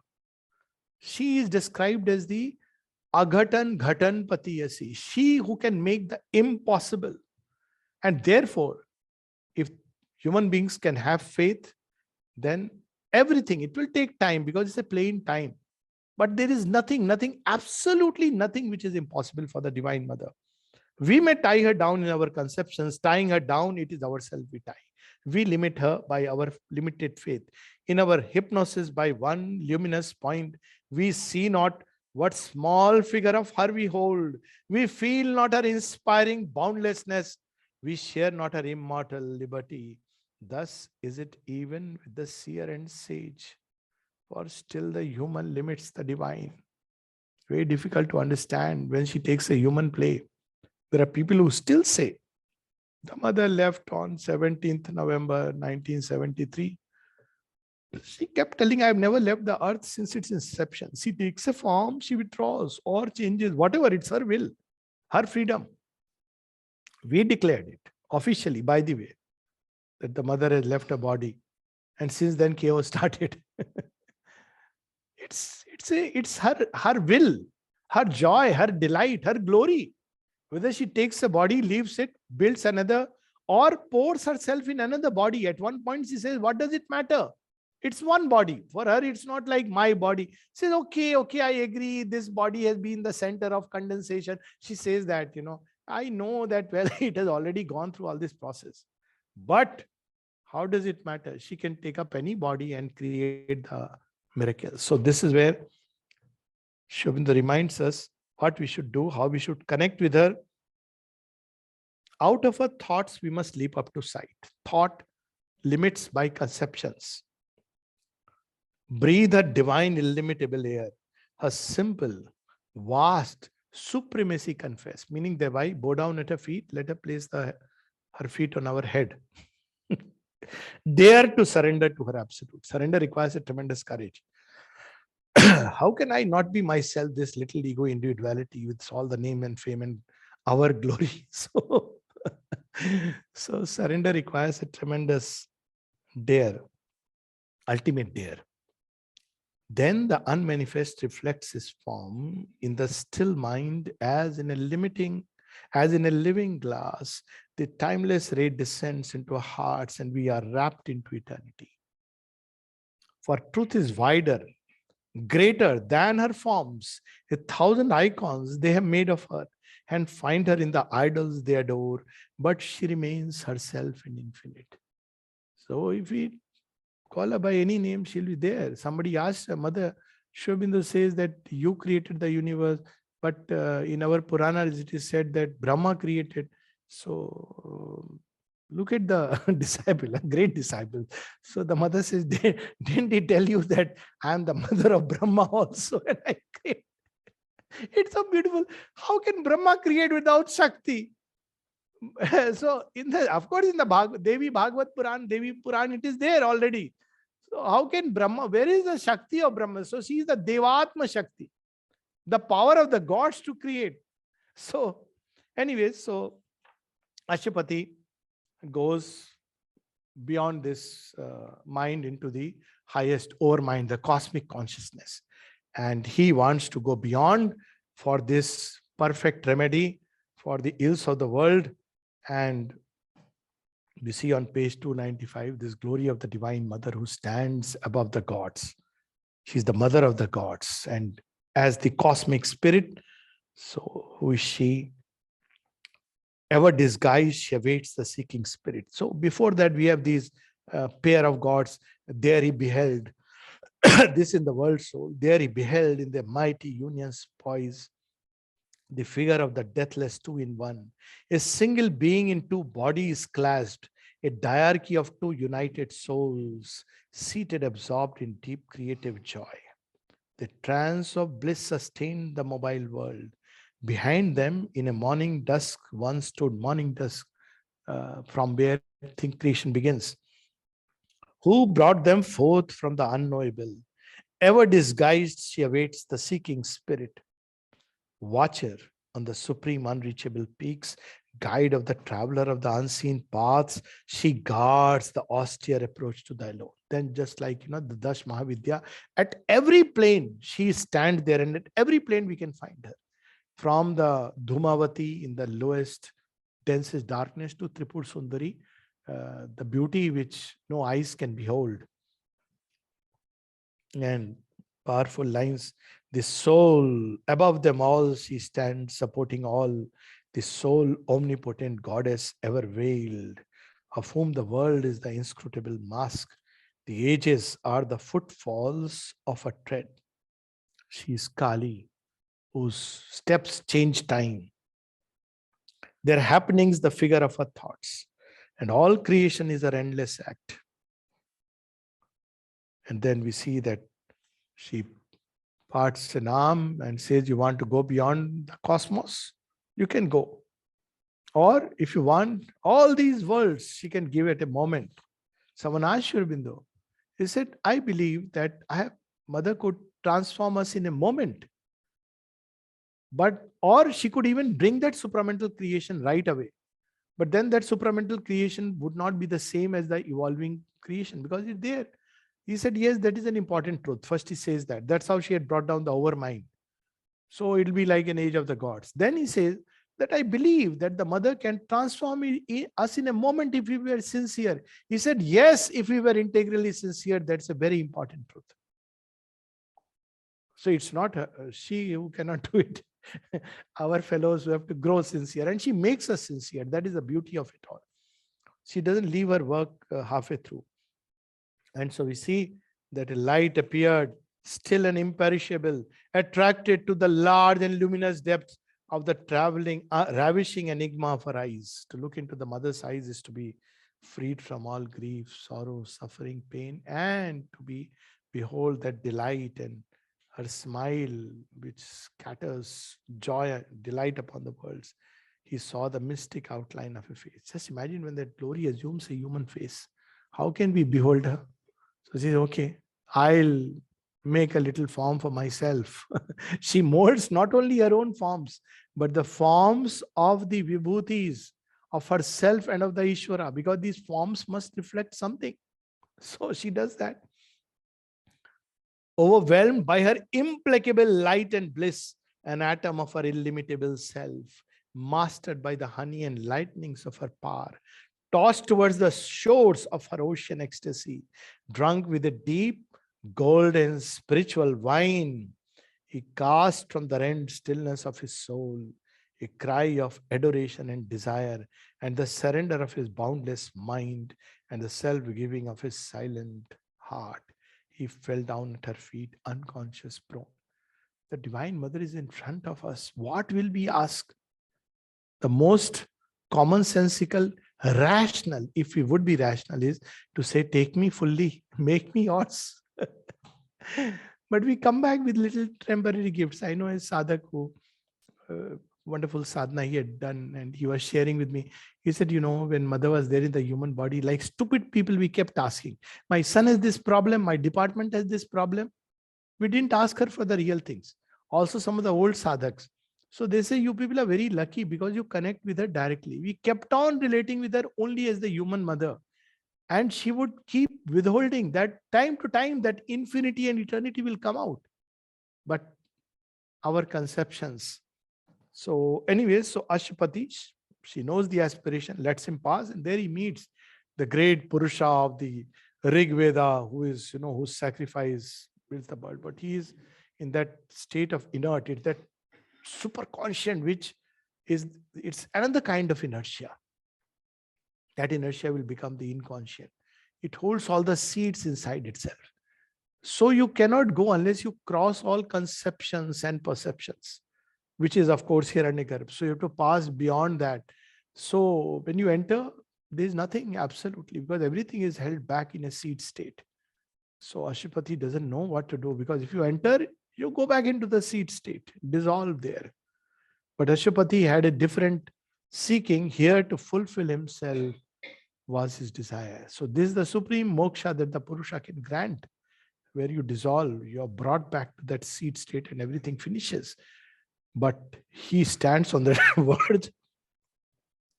She is described as the Aghatan Ghatan Patiyasi, she who can make the impossible. And therefore, if human beings can have faith, then everything, it will take time because it's a plain time. But there is nothing, absolutely nothing which is impossible for the Divine Mother. We may tie her down in our conceptions. Tying her down, it is ourselves we tie. We limit her by our limited faith. In our hypnosis, by one luminous point, we see not what small figure of her we hold. We feel not her inspiring boundlessness. We share not her immortal liberty. Thus is it even with the seer and sage. For still the human limits the divine. Very difficult to understand when she takes a human play. There are people who still say, the mother left on 17th November 1973. She kept telling, I've never left the earth since its inception. She takes a form, she withdraws or changes, whatever, it's her will, her freedom. We declared it officially, by the way, that the mother has left her body. And since then, chaos started. It's her will, her joy, her delight, her glory. Whether she takes a body, leaves it, builds another, or pours herself in another body. At one point, she says, what does it matter? It's one body. For her, it's not like my body. She says, okay, I agree. This body has been the center of condensation. She says that, I know that, well, it has already gone through all this process. But how does it matter? She can take up any body and create the miracle. So this is where Sri Aurobindo reminds us what we should do, how we should connect with her. Out of her thoughts, we must leap up to sight. Thought limits by conceptions. Breathe her divine illimitable air. Her simple, vast supremacy confess. Meaning thereby, bow down at her feet, let her place her feet on our head. Dare to surrender to her absolute. Surrender requires a tremendous courage. How can I not be myself, this little ego individuality with all the name and fame and our glory? So surrender requires a tremendous dare, ultimate dare. Then the unmanifest reflects his form in the still mind as in a living glass. The timeless ray descends into our hearts and we are wrapped into eternity. For truth is wider, greater than her forms. 1,000 icons they have made of her and find her in the idols they adore, but she remains herself and infinite. So if we call her by any name, she'll be there. Somebody asked her, Mother, Sri Aurobindo says that you created the universe, but in our Puranas it is said that Brahma created. So look at the disciple, a great disciple. So the mother says, didn't he tell you that I am the mother of Brahma also? And I create. It's so beautiful. How can Brahma create without Shakti? So of course, in the Devi Bhagavad Puran, Devi Puran, it is there already. So how can Brahma, where is the Shakti of Brahma? So she is the Devatma Shakti, the power of the gods to create. So anyways, so Ashwapati goes beyond this mind into the highest overmind, the cosmic consciousness. And he wants to go beyond for this perfect remedy for the ills of the world. And we see on page 295, this glory of the Divine Mother who stands above the gods. She's the mother of the gods. And as the cosmic spirit, so who is she? Ever disguised, she awaits the seeking spirit. So before that, we have these pair of gods. There he beheld this in the world soul. There he beheld in their mighty union's poise the figure of the deathless two in one, a single being in two bodies clasped, a diarchy of two united souls, seated absorbed in deep creative joy. The trance of bliss sustained the mobile world. Behind them, in a morning dusk, one stood morning dusk, from where think creation begins. Who brought them forth from the unknowable? Ever disguised, she awaits the seeking spirit. Watcher on the supreme unreachable peaks, guide of the traveler of the unseen paths, she guards the austere approach to thy Lord. Then just like, the Dash Mahavidya, at every plane, she stands there, and at every plane we can find her. From the Dhumavati in the lowest, densest darkness to Tripur Sundari, the beauty which no eyes can behold. And powerful lines, the soul above them all, she stands supporting all, the sole omnipotent goddess ever veiled, of whom the world is the inscrutable mask. The ages are the footfalls of a tread. She is Kali, whose steps change time. Their happenings, the figure of her thoughts. And all creation is her endless act. And then we see that she parts an arm and says, you want to go beyond the cosmos? You can go. Or if you want all these worlds, she can give at a moment. Someone asked Sri Aurobindo, he said, I believe that Mother could transform us in a moment. Or she could even bring that supramental creation right away. But then that supramental creation would not be the same as the evolving creation because it's there. He said, yes, that is an important truth. First, he says that. That's how she had brought down the overmind. So it'll be like an age of the gods. Then he says that I believe that the mother can transform us in a moment if we were sincere. He said, yes, if we were integrally sincere, that's a very important truth. So it's not she who cannot do it. Our fellows who have to grow sincere. And she makes us sincere. That is the beauty of it all. She doesn't leave her work halfway through. And so we see that a light appeared, still and imperishable, attracted to the large and luminous depths of the ravishing enigma of her eyes. To look into the mother's eyes is to be freed from all grief, sorrow, suffering, pain, and to behold that delight and her smile, which scatters joy and delight upon the worlds. He saw the mystic outline of a face. Just imagine when that glory assumes a human face. How can we behold her? So she says, okay, I'll make a little form for myself. She molds not only her own forms, but the forms of the vibhutis of herself and of the Ishvara, because these forms must reflect something. So she does that. Overwhelmed by her implacable light and bliss, an atom of her illimitable self, mastered by the honey and lightnings of her power, tossed towards the shores of her ocean ecstasy, drunk with a deep, golden spiritual wine, he cast from the rent stillness of his soul a cry of adoration and desire, and the surrender of his boundless mind, and the self-giving of his silent heart. He fell down at her feet, unconscious, prone. The Divine Mother is in front of us. What will we ask? The most commonsensical, rational, if we would be rational, is to say, take me fully, make me yours. But we come back with little temporary gifts. I know a sadhak who, wonderful sadhana he had done, and he was sharing with me. He said, when mother was there in the human body, like stupid people, we kept asking, my son has this problem, my department has this problem. We didn't ask her for the real things. Also, some of the old sadhaks. So they say, you people are very lucky because you connect with her directly. We kept on relating with her only as the human mother. And she would keep withholding that time to time, that infinity and eternity will come out. But our conceptions. So anyways, so Ashwapati, she knows the aspiration, lets him pass, and there he meets the great Purusha of the Rig Veda, who is, whose sacrifice builds the world. But he is in that state of inert. It's that super conscient, it's another kind of inertia. That inertia will become the inconscient. It holds all the seeds inside itself. So you cannot go unless you cross all conceptions and perceptions, which is, of course, Hiranyagarbha. So you have to pass beyond that. So when you enter, there is nothing absolutely, because everything is held back in a seed state. So Ashupati doesn't know what to do, because if you enter, you go back into the seed state, dissolve there. But Ashupati had a different seeking here to fulfill himself was his desire. So this is the supreme moksha that the Purusha can grant, where you dissolve, you are brought back to that seed state and everything finishes. But he stands on the verge,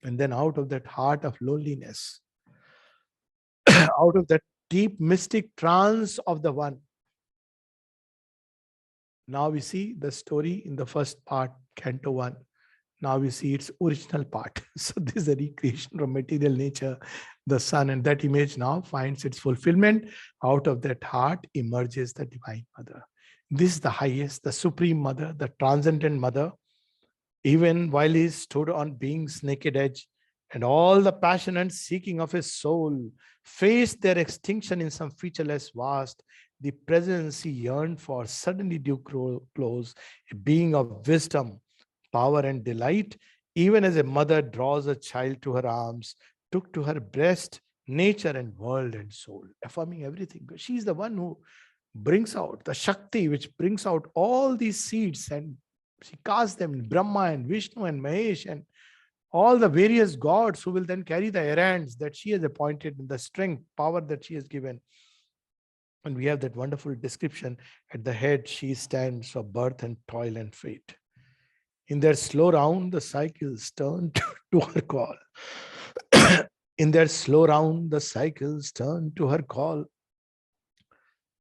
and then out of that heart of loneliness, out of that deep mystic trance of the one. Now we see the story in the first part, Canto 1. Now we see its original part. So this is a recreation from material nature, the sun, and that image now finds its fulfillment. Out of that heart emerges the Divine Mother. This is the highest, the Supreme Mother, the transcendent Mother. Even while he stood on being's naked edge, and all the passion and seeking of his soul faced their extinction in some featureless vast, the presence he yearned for suddenly drew close, a being of wisdom, power, and delight, even as a mother draws a child to her arms, took to her breast nature and world and soul, affirming everything. She is the one who brings out the Shakti, which brings out all these seeds, and she casts them in Brahma and Vishnu and Mahesh and all the various gods who will then carry the errands that she has appointed, in the strength, power that she has given. And we have that wonderful description. At the head, she stands of birth and toil and fate. In their slow round, the cycles turn to her call. In their slow round, the cycles turn to her call.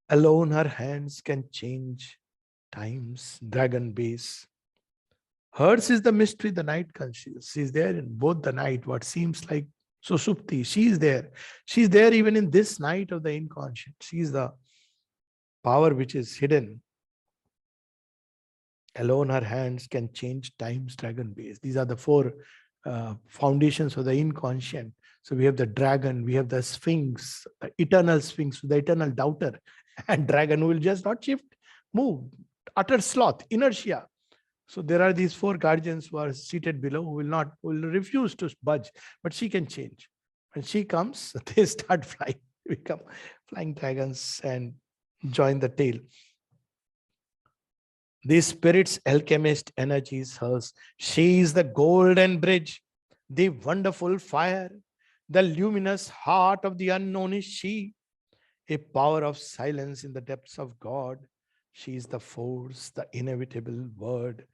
Alone her hands can change time's dragon base. Hers is the mystery, the night conscious. She is there in both the night, what seems like Susupti. She is there. She is there even in this night of the inconscient. She is the power which is hidden. Alone her hands can change time's dragon base. These are the four foundations of the inconscient. So we have the dragon, we have the sphinx, the eternal sphinx, the eternal doubter, and dragon who will just not shift, move, utter sloth, inertia. So there are these four guardians who are seated below, who will refuse to budge, but she can change. When she comes, they start flying, become flying dragons and join the tail. The spirit's alchemist energy is hers. She is the golden bridge, the wonderful fire, the luminous heart of the unknown is she, a power of silence in the depths of God. She is the force, the inevitable word,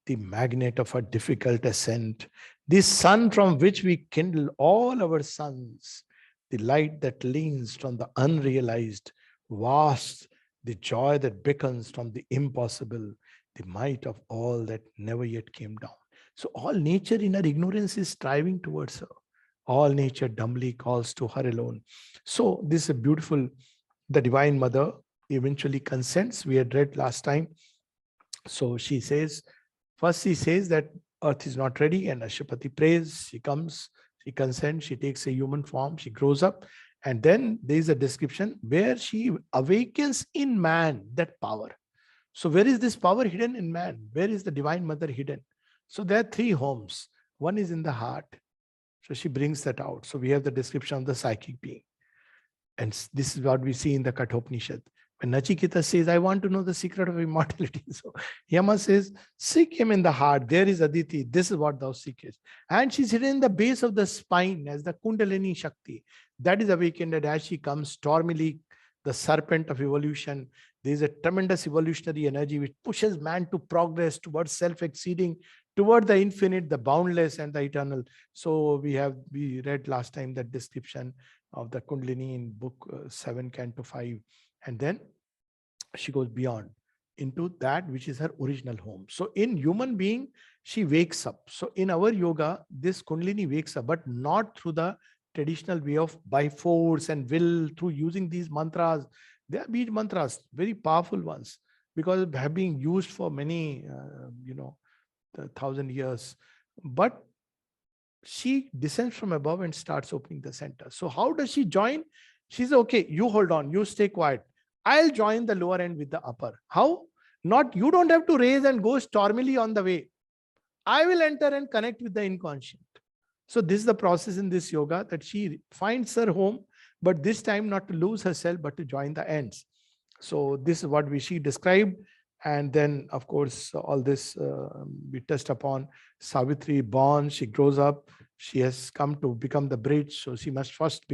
the magnet of a difficult ascent, the sun from which we kindle all our suns, the light that leans from the unrealized, vast, the joy that beckons from the impossible, the might of all that never yet came down. So all nature in her ignorance is striving towards her. All nature dumbly calls to her alone. So this is a beautiful, the Divine Mother eventually consents. We had read last time. So she says, first she says that earth is not ready, and Ashupati prays, she comes, she consents, she takes a human form, she grows up. And then there is a description where she awakens in man that power. So where is this power hidden in man? Where is the Divine Mother hidden? So there are three homes. One is in the heart. So she brings that out. So we have the description of the psychic being. And this is what we see in the Kathopanishad. When Nachiketa says, I want to know the secret of immortality. So Yama says, seek him in the heart. There is Aditi. This is what thou seekest. And she's hidden in the base of the spine as the Kundalini Shakti. That is awakened, and as she comes stormily, the serpent of evolution, there is a tremendous evolutionary energy which pushes man to progress towards self-exceeding, toward the infinite, the boundless, and the eternal. So we read last time that description of the Kundalini in book 7, Canto 5. And then she goes beyond into that which is her original home. So in human being, she wakes up. So in our yoga, this Kundalini wakes up, but not through the traditional way of by force and will, through using these mantras. They are bead mantras, very powerful ones, because have been used for many, 1,000 years. But she descends from above and starts opening the center. So how does she join? She says, okay, you hold on, you stay quiet. I'll join the lower end with the upper. How? Not, you don't have to raise and go stormily on the way. I will enter and connect with the inconscient. So this is the process in this yoga, that she finds her home, but this time not to lose herself, but to join the ends. So this is what she described. And then, of course, all this we touched upon. Savitri born, she grows up, she has come to become the bridge. So she must first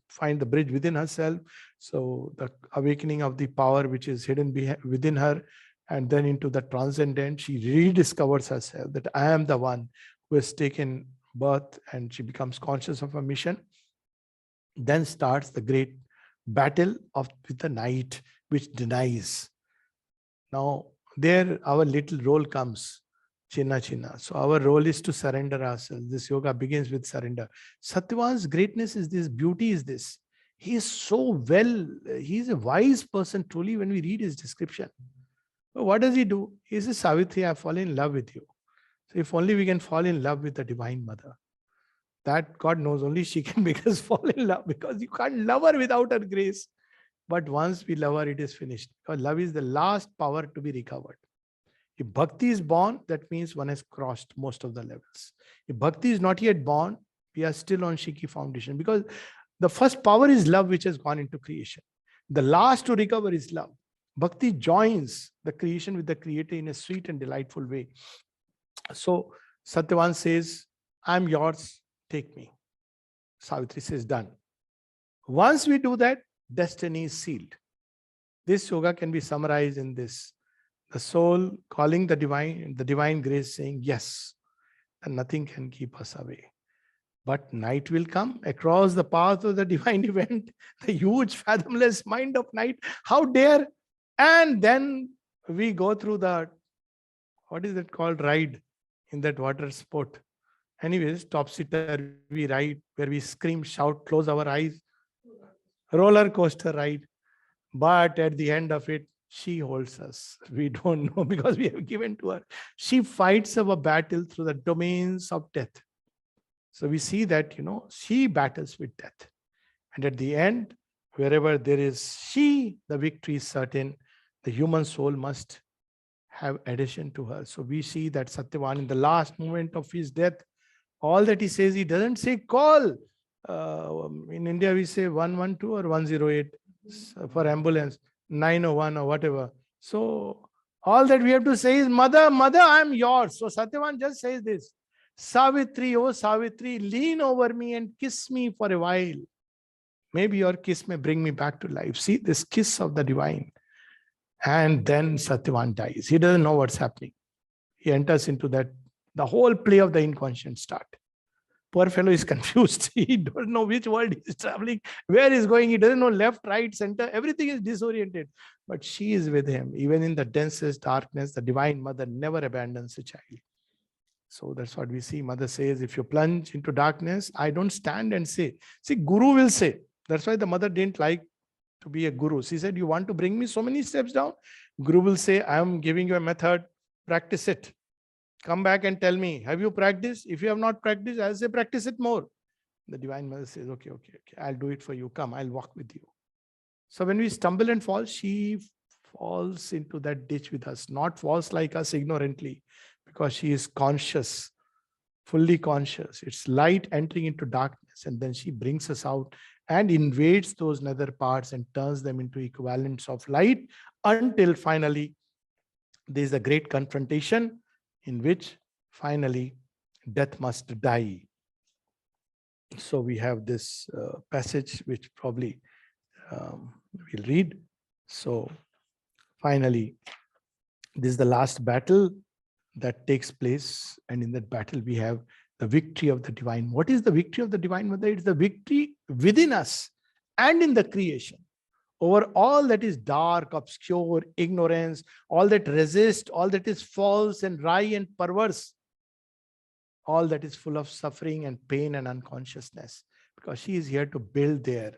find the bridge within herself. So the awakening of the power which is hidden within her, and then into the transcendent, she rediscovers herself, that I am the one who has taken birth, and she becomes conscious of her mission. Then starts the great battle with the night, which denies. Now, there our little role comes, chinna chinna. So our role is to surrender ourselves. This yoga begins with surrender. Satyavan's greatness is this, beauty is this. He is so well, he is a wise person truly when we read his description. But what does he do? He says, Savitri, I fall in love with you. So if only we can fall in love with the Divine Mother. That God knows only she can make us fall in love, because you can't love her without her grace. But once we love her, it is finished. Because love is the last power to be recovered. If bhakti is born, that means one has crossed most of the levels. If bhakti is not yet born, we are still on shaky foundation, because the first power is love, which has gone into creation. The last to recover is love. Bhakti joins the creation with the creator in a sweet and delightful way. So Satyavan says, I'm yours, take me. Savitri says, done. Once we do that, destiny is sealed. This yoga can be summarized in this. The soul calling the divine grace, saying, yes, and nothing can keep us away. But night will come across the path of the divine event, the huge fathomless mind of night. How dare? And then we go through the, what is it called, ride in that water sport. Anyways, topsitter, we ride where we scream, shout, close our eyes. Roller coaster ride. But at the end of it, she holds us. We don't know, because we have given to her. She fights our battle through the domains of death. So we see that, she battles with death. And at the end, wherever there is she, the victory is certain. The human soul must have addition to her. So we see that Satyavan, in the last moment of his death, all that he says, he doesn't say call. In India, we say 112 or 108 for ambulance, 901 or whatever. So all that we have to say is, Mother, Mother, I am yours. So Satyavan just says this, Savitri, oh Savitri, lean over me and kiss me for a while. Maybe your kiss may bring me back to life. See this kiss of the divine. And then Satyavan dies. He doesn't know what's happening. He enters into that, the whole play of the inconscient start. Poor fellow is confused. He doesn't know which world he's traveling, where he's going. He doesn't know left, right, center. Everything is disoriented. But she is with him. Even in the densest darkness, the Divine Mother never abandons a child. So that's what we see. Mother says, if you plunge into darkness, I don't stand and say. See, Guru will say. That's why the mother didn't like to be a guru. She said, you want to bring me so many steps down? Guru will say, I am giving you a method. Practice it. Come back and tell me, have you practiced? If you have not practiced, I'll say, practice it more. The Divine Mother says, okay, I'll do it for you. Come, I'll walk with you. So when we stumble and fall, she falls into that ditch with us, not falls like us ignorantly, because she is conscious, fully conscious. It's light entering into darkness, and then she brings us out and invades those nether parts and turns them into equivalents of light, until finally there is a great confrontation in which finally death must die. So we have this passage which probably we'll read. So finally, this is the last battle that takes place, and in that battle we have the victory of the divine. What is the victory of the Divine Mother? It's the victory within us and in the creation over all that is dark, obscure, ignorance, all that resists, all that is false and wry and perverse, all that is full of suffering and pain and unconsciousness, because she is here to build their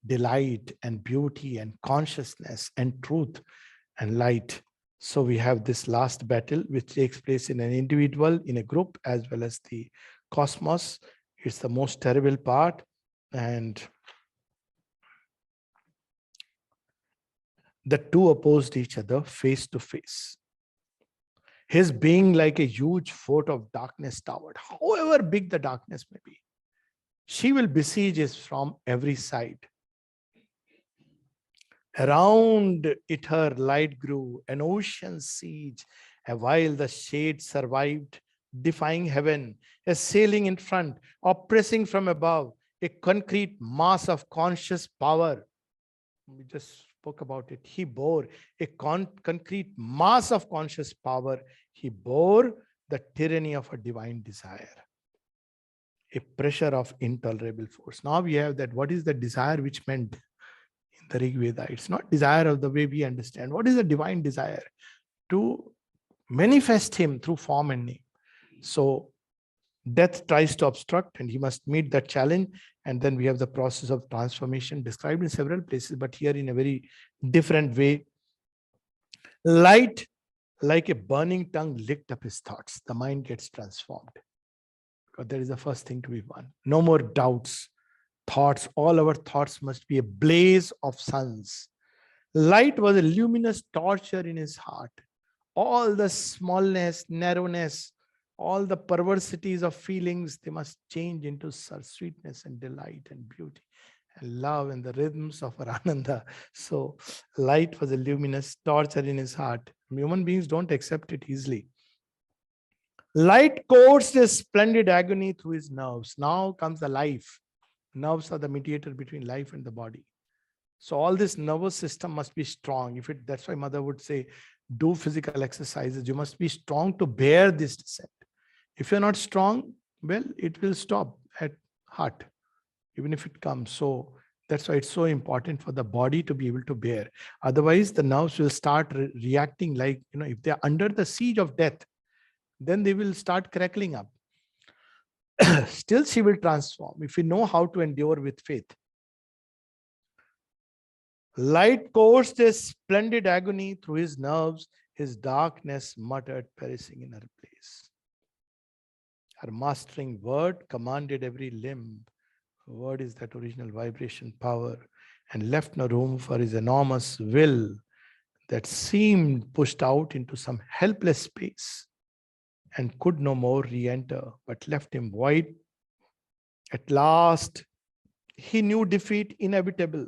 delight and beauty and consciousness and truth and light. So we have this last battle which takes place in an individual, in a group, as well as the cosmos. It's the most terrible part. And The two opposed each other face to face. His being like a huge fort of darkness towered, however big the darkness may be. She will besiege us from every side. Around it her light grew, an ocean siege, and while the shade survived, defying heaven, a sailing in front, oppressing from above, a concrete mass of conscious power. We just spoke about it. He bore a concrete mass of conscious power. He bore the tyranny of a divine desire, a pressure of intolerable force. Now we have that. What is the desire which meant in the Rig Veda? It's not desire of the way we understand. What is the divine desire? To manifest him through form and name. So death tries to obstruct and he must meet that challenge. And then we have the process of transformation described in several places, but here in a very different way. Light, like a burning tongue, licked up his thoughts. The mind gets transformed. Because that is the first thing to be won. No more doubts, thoughts. All our thoughts must be a blaze of suns. Light was a luminous torture in his heart. All the smallness, narrowness, all the perversities of feelings, they must change into sweetness and delight and beauty and love and the rhythms of our ananda. So light was a luminous torture in his heart. Human beings don't accept it easily. Light coursed a splendid agony through his nerves. Now comes the life. Nerves are the mediator between life and the body. So all this nervous system must be strong. That's why mother would say, do physical exercises. You must be strong to bear this descent. If you're not strong, well, it will stop at heart, even if it comes. So that's why it's so important for the body to be able to bear. Otherwise, the nerves will start reacting like, if they're under the siege of death, then they will start crackling up. Still, she will transform if we know how to endure with faith. Light coursed a splendid agony through his nerves. His darkness muttered, perishing in her place. Her mastering word commanded every limb. Word is that original vibration power, and left no room for his enormous will that seemed pushed out into some helpless space and could no more re-enter, but left him void. At last, he knew defeat inevitable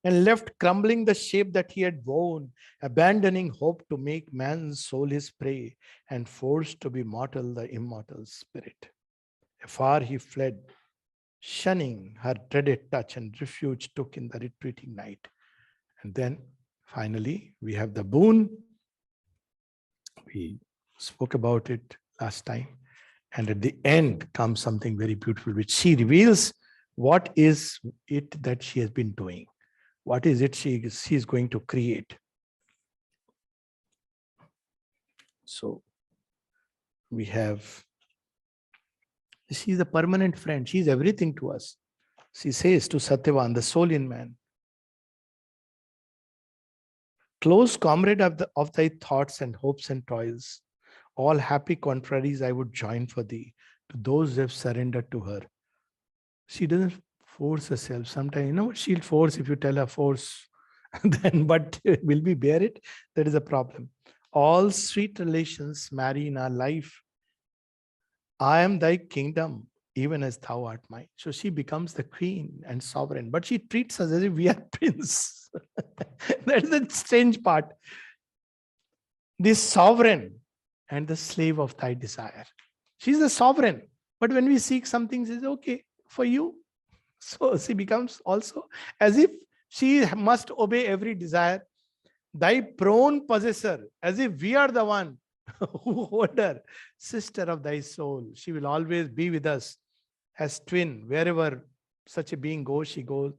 and left crumbling the shape that he had worn, abandoning hope to make man's soul his prey and forced to be mortal the immortal spirit. Afar he fled, shunning her dreaded touch, and refuge took in the retreating night. And then finally, we have the boon. We spoke about it last time. And at the end comes something very beautiful, which she reveals what is it that she has been doing. What is it she is going to create? So we have, she is a permanent friend. She is everything to us. She says to Satyavan, the soul in man, close comrade of thy thoughts and hopes and toils, all happy contraries I would join for thee, to those who have surrendered to her. She doesn't force herself. Sometimes, she'll force if you tell her force, then, but will we bear it? That is a problem. All sweet relations marry in our life. I am thy kingdom, even as thou art mine. So she becomes the queen and sovereign, but she treats us as if we are prince. That is the strange part. The sovereign and the slave of thy desire. She's the sovereign, but when we seek something, she says, okay, for you. So she becomes also as if she must obey every desire. Thy prone possessor, as if we are the one who hold her, sister of thy soul. She will always be with us as twin. Wherever such a being goes, she goes.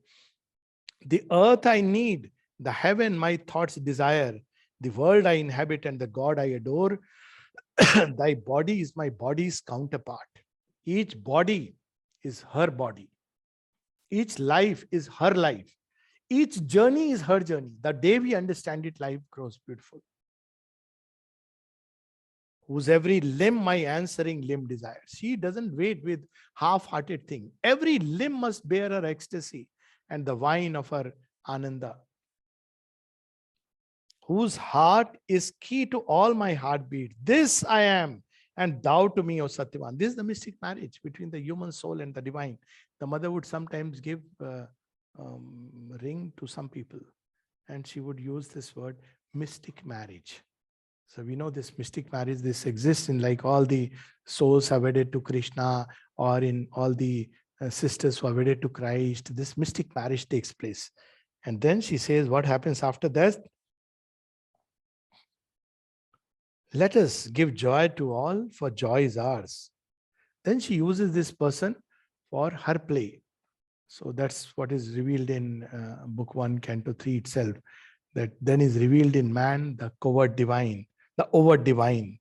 The earth I need, the heaven my thoughts desire, the world I inhabit and the God I adore. Thy body is my body's counterpart. Each body is her body. Each life is her life. Each journey is her journey. The day we understand it, life grows beautiful. Whose every limb my answering limb desires. She doesn't wait with half-hearted thing. Every limb must bear her ecstasy and the wine of her ananda. whose heart is key to all my heartbeat. This I am, and thou to me, O Satyavan. This is the mystic marriage between the human soul and the divine. The mother would sometimes give ring to some people, and she would use this word mystic marriage. So we know this mystic marriage, this exists in like all the souls are wedded to Krishna, or in all the sisters who are wedded to Christ. This mystic marriage takes place. And then she says, what happens after that? Let us give joy to all, for joy is ours. Then she uses this person for her play. So that's what is revealed in Book 1, Canto 3 itself. That then is revealed in man the covert divine, the overt divine.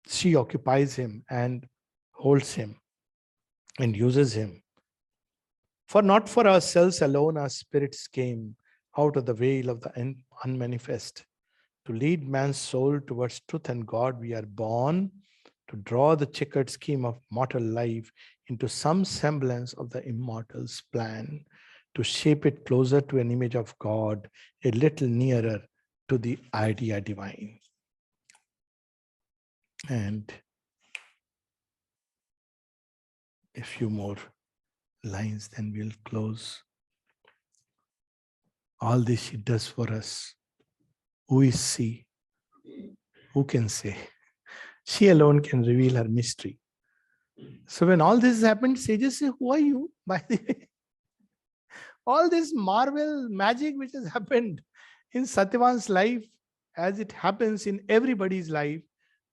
She occupies him and holds him and uses him. For not for ourselves alone our spirits came out of the veil of the unmanifest. To lead man's soul towards truth and God, we are born to draw the checkered scheme of mortal life into some semblance of the immortal's plan, to shape it closer to an image of God, a little nearer to the idea divine. And a few more lines, then we'll close. All this she does for us. Who is she? Who can say? She alone can reveal her mystery. So when all this happened, sages say, who are you? By the way, all this marvel magic which has happened in Satyavan's life, as it happens in everybody's life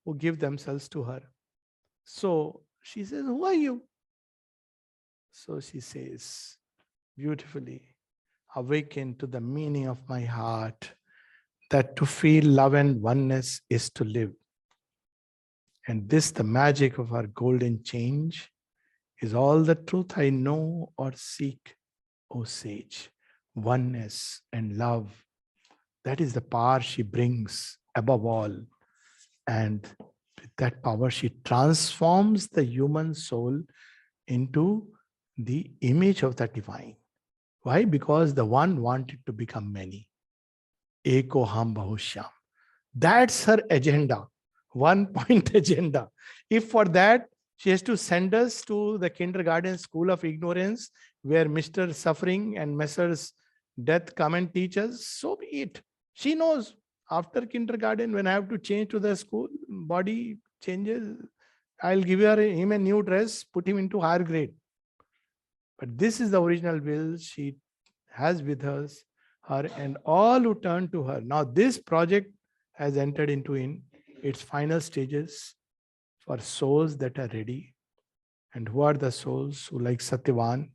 who give themselves to her. So she says, who are you? So she says beautifully, awaken to the meaning of my heart, that to feel love and oneness is to live. And this, the magic of our golden change, is all the truth I know or seek, O sage. Oneness and love, that is the power she brings above all. And with that power, she transforms the human soul into the image of the divine. Why? Because the one wanted to become many. Eko ham bahushyam. That's her agenda. 1 point agenda. If for that she has to send us to the kindergarten school of ignorance, where Mr. Suffering and Messrs. Death come and teach us, so be it. She knows after kindergarten, when I have to change to the school, body changes. I'll give him a new dress, put him into higher grade. But this is the original will she has with us, her and all who turn to her. Now this project has entered into in its final stages for souls that are ready. And who are the souls who, like Satyavan,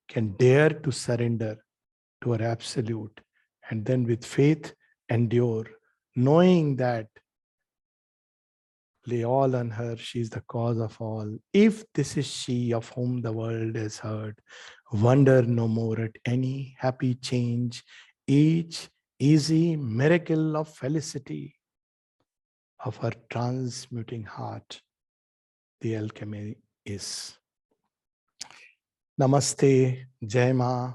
can dare to surrender to her absolute, and then with faith endure, knowing that lay all on her, she is the cause of all. If this is she of whom the world has heard, wonder no more at any happy change, each easy miracle of felicity of her transmuting heart, the alchemy is. Namaste, Jai Ma.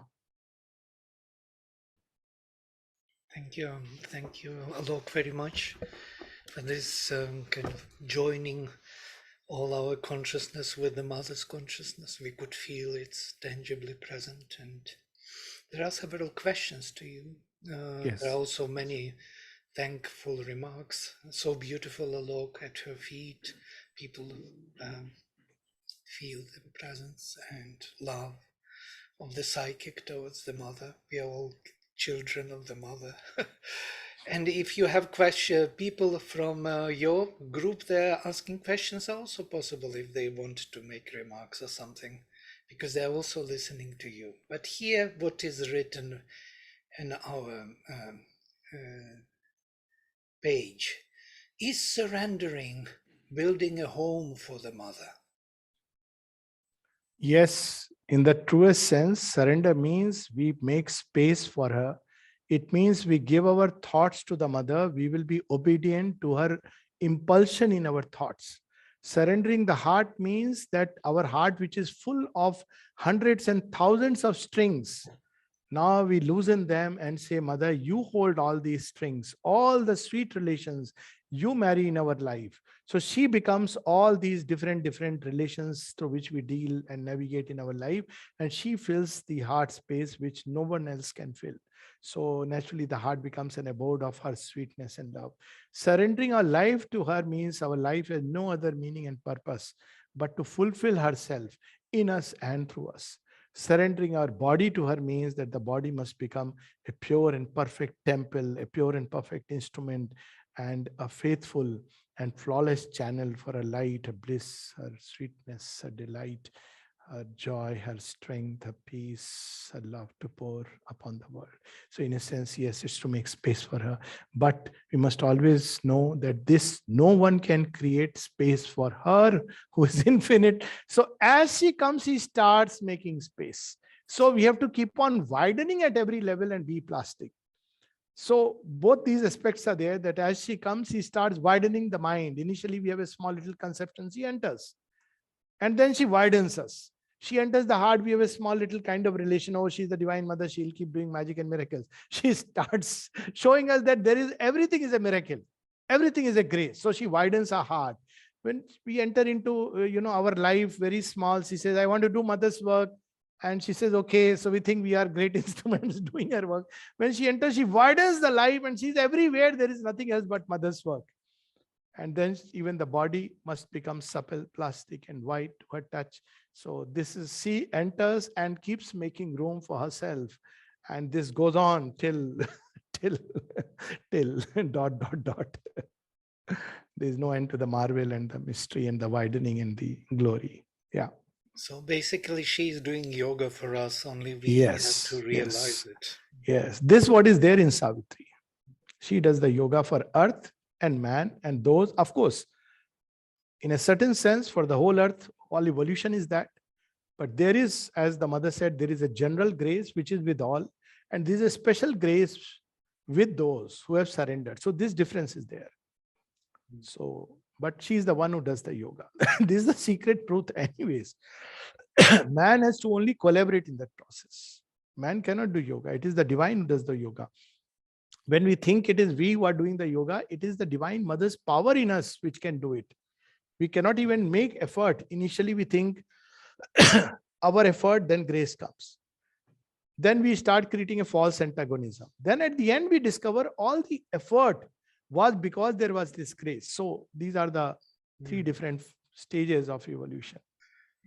Thank you, Alok, very much for this kind of joining all our consciousness with the mother's consciousness. We could feel it's tangibly present, and there are several questions to you. Yes. There are also many thankful remarks. So beautiful, Alok, at her feet. People feel the presence and love of the psychic towards the mother. We are all children of the mother. And if you have people from your group there asking questions, are also possible if they want to make remarks or something, because they're also listening to you. But here, what is written in our page is surrendering, building a home for the mother. Yes, in the truest sense, surrender means we make space for her. It means we give our thoughts to the mother. We will be obedient to her impulsion in our thoughts. Surrendering the heart means that our heart, which is full of hundreds and thousands of strings, Now we loosen them and say, Mother, you hold all these strings, all the sweet relations you marry in our life. So she becomes all these different relations through which we deal and navigate in our life. And she fills the heart space which no one else can fill. So naturally, the heart becomes an abode of her sweetness and love. Surrendering our life to her means our life has no other meaning and purpose but to fulfill herself in us and through us. Surrendering our body to her means that the body must become a pure and perfect temple, a pure and perfect instrument, and a faithful and flawless channel for her light, her bliss, her sweetness, her delight, her joy, her strength, her peace, her love to pour upon the world. So in a sense, yes, it's to make space for her. But we must always know that this, no one can create space for her who is infinite. So as she comes, she starts making space. So we have to keep on widening at every level and be plastic. So both these aspects are there, that as she comes, she starts widening the mind. Initially, we have a small little conception, she enters. And then she widens us. She enters the heart, we have a small little kind of relation. Oh, she's the divine mother, she'll keep doing magic and miracles. She starts showing us that everything is a miracle. Everything is a grace. So she widens our heart. When we enter into our life very small, she says, I want to do mother's work. And she says, okay, so we think we are great instruments doing her work. When she enters, she widens the life and she's everywhere. There is nothing else but mother's work. And then even the body must become supple, plastic, and white to her touch. So this is, she enters and keeps making room for herself. And this goes on till, till dot. There is no end to the marvel and the mystery and the widening and the glory. Yeah. So basically, she's doing yoga for us, only we Yes, have to realize it. Yes. This is what is there in Savitri. She does the yoga for earth and man, and those, of course, in a certain sense, for the whole earth, all evolution is that. But there is, as the mother said, there is a general grace which is with all, and there is a special grace with those who have surrendered. So this difference is there. So, but she is the one who does the yoga. This is the secret truth, anyways. Man has to only collaborate in that process. Man cannot do yoga. It is the divine who does the yoga. When we think it is we who are doing the yoga, it is the divine mother's power in us which can do it. We cannot even make effort. Initially, we think our effort, then grace comes. Then we start creating a false antagonism. Then at the end, we discover all the effort was because there was this grace. So these are the three different stages of evolution.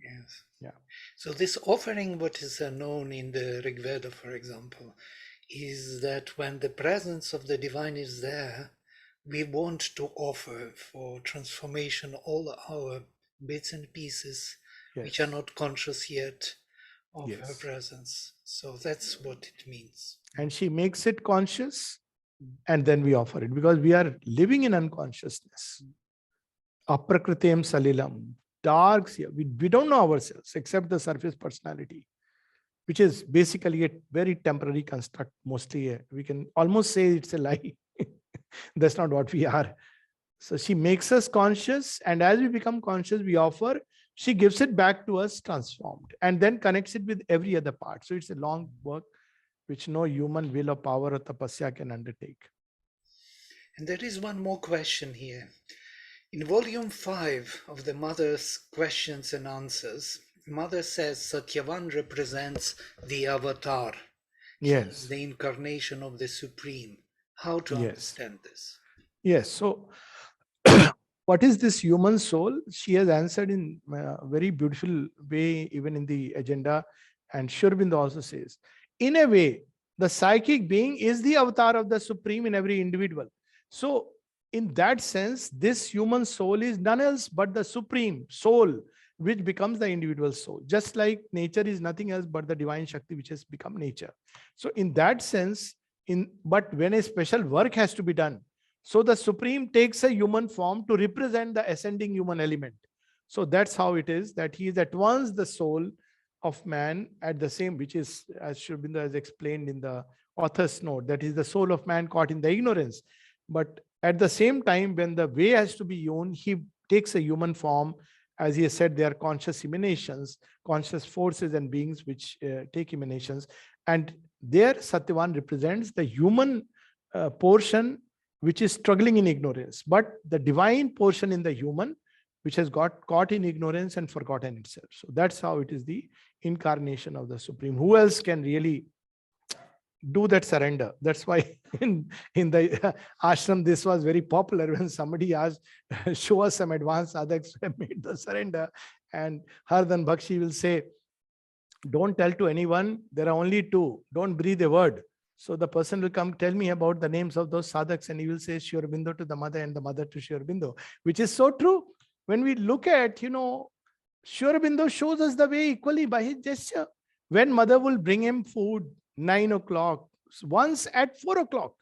Yes. Yeah. So this offering, what is known in the Rig Veda, for example, is that when the presence of the divine is there, we want to offer for transformation all our bits and pieces which are not conscious yet of her presence. So that's what it means. And she makes it conscious, and then we offer it, because we are living in unconsciousness. Aprakritem salilam, dark, we don't know ourselves except the surface personality, which is basically a very temporary construct. Mostly, we can almost say it's a lie. That's not what we are. So she makes us conscious, and as we become conscious, we offer. She gives it back to us transformed, and then connects it with every other part. So it's a long work which no human will or power or tapasya can undertake. And there is one more question here. In volume 5 of the Mother's Questions and Answers, Mother says Satyavan represents the avatar. Yes. The incarnation of the Supreme. How to understand this? Yes. So what is this human soul? She has answered in a very beautiful way, even in the agenda. And Sri Aurobindo also says, in a way, the psychic being is the avatar of the Supreme in every individual. So in that sense, this human soul is none else but the Supreme soul, which becomes the individual soul. Just like nature is nothing else but the divine Shakti, which has become nature. So in that sense, but when a special work has to be done, so the Supreme takes a human form to represent the ascending human element. So that's how it is, that he is at once the soul of man, at the same, which is, as Sri Aurobindo has explained in the author's note, that is the soul of man caught in the ignorance. But at the same time, when the way has to be hewn, he takes a human form. As he has said, they are conscious emanations, conscious forces and beings which take emanations. And There, Satyavan represents the human portion which is struggling in ignorance, but the divine portion in the human which has got caught in ignorance and forgotten itself. So that's how it is the incarnation of the Supreme. Who else can really do that surrender? That's why in the ashram, this was very popular when somebody asked, show us some advanced sadhaks who have made the surrender. And Hardan Bakshi will say, don't tell to anyone, there are only two, don't breathe a word. So the person will come, tell me about the names of those sadhaks, and he will say Sri Aurobindo to the mother and the mother to Sri Aurobindo, which is so true. When we look at, Sri Aurobindo shows us the way equally by his gesture. When mother will bring him food, 9 o'clock, once at 4 o'clock,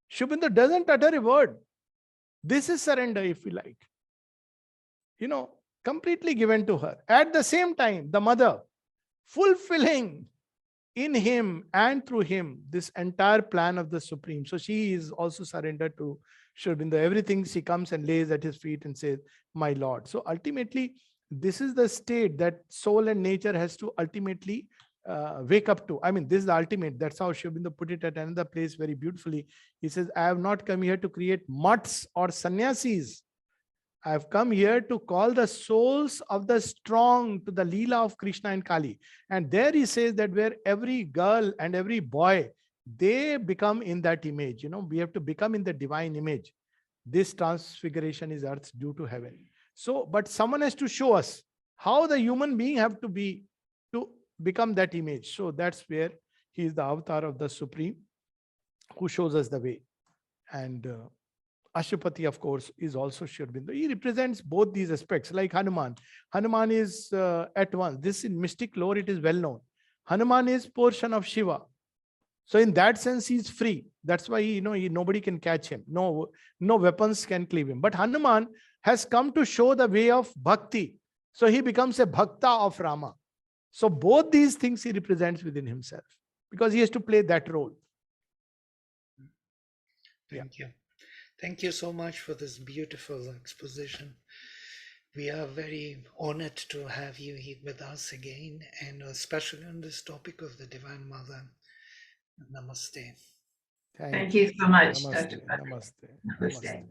Sri Aurobindo doesn't utter a word. This is surrender, if we like. Completely given to her. At the same time, the mother, fulfilling in him and through him this entire plan of the Supreme. So she is also surrendered to Sri Aurobindo. Everything she comes and lays at his feet and says, my Lord. So ultimately, this is the state that soul and nature has to ultimately wake up to. I mean, this is the ultimate. That's how Sri Aurobindo put it at another place very beautifully. He says, I have not come here to create mutts or sannyasis. I have come here to call the souls of the strong to the Leela of Krishna and Kali. And there he says that where every girl and every boy, they become in that image. We have to become in the divine image. This transfiguration is earth's due to heaven. So, but someone has to show us how the human being have to be to become that image. So that's where he is the avatar of the Supreme who shows us the way. And Ashupati, of course, is also Sri Aurobindo. He represents both these aspects, like Hanuman. Hanuman is at once. This in mystic lore, it is well known. Hanuman is portion of Shiva. So in that sense, he is free. That's why nobody can catch him. No weapons can cleave him. But Hanuman has come to show the way of bhakti. So he becomes a bhakta of Rama. So both these things he represents within himself because he has to play that role. Thank you. Thank you so much for this beautiful exposition. We are very honored to have you here with us again, and especially on this topic of the Divine Mother. Namaste. Thank you so much, Namaste. Dr. Pandey. Namaste. Namaste. Namaste.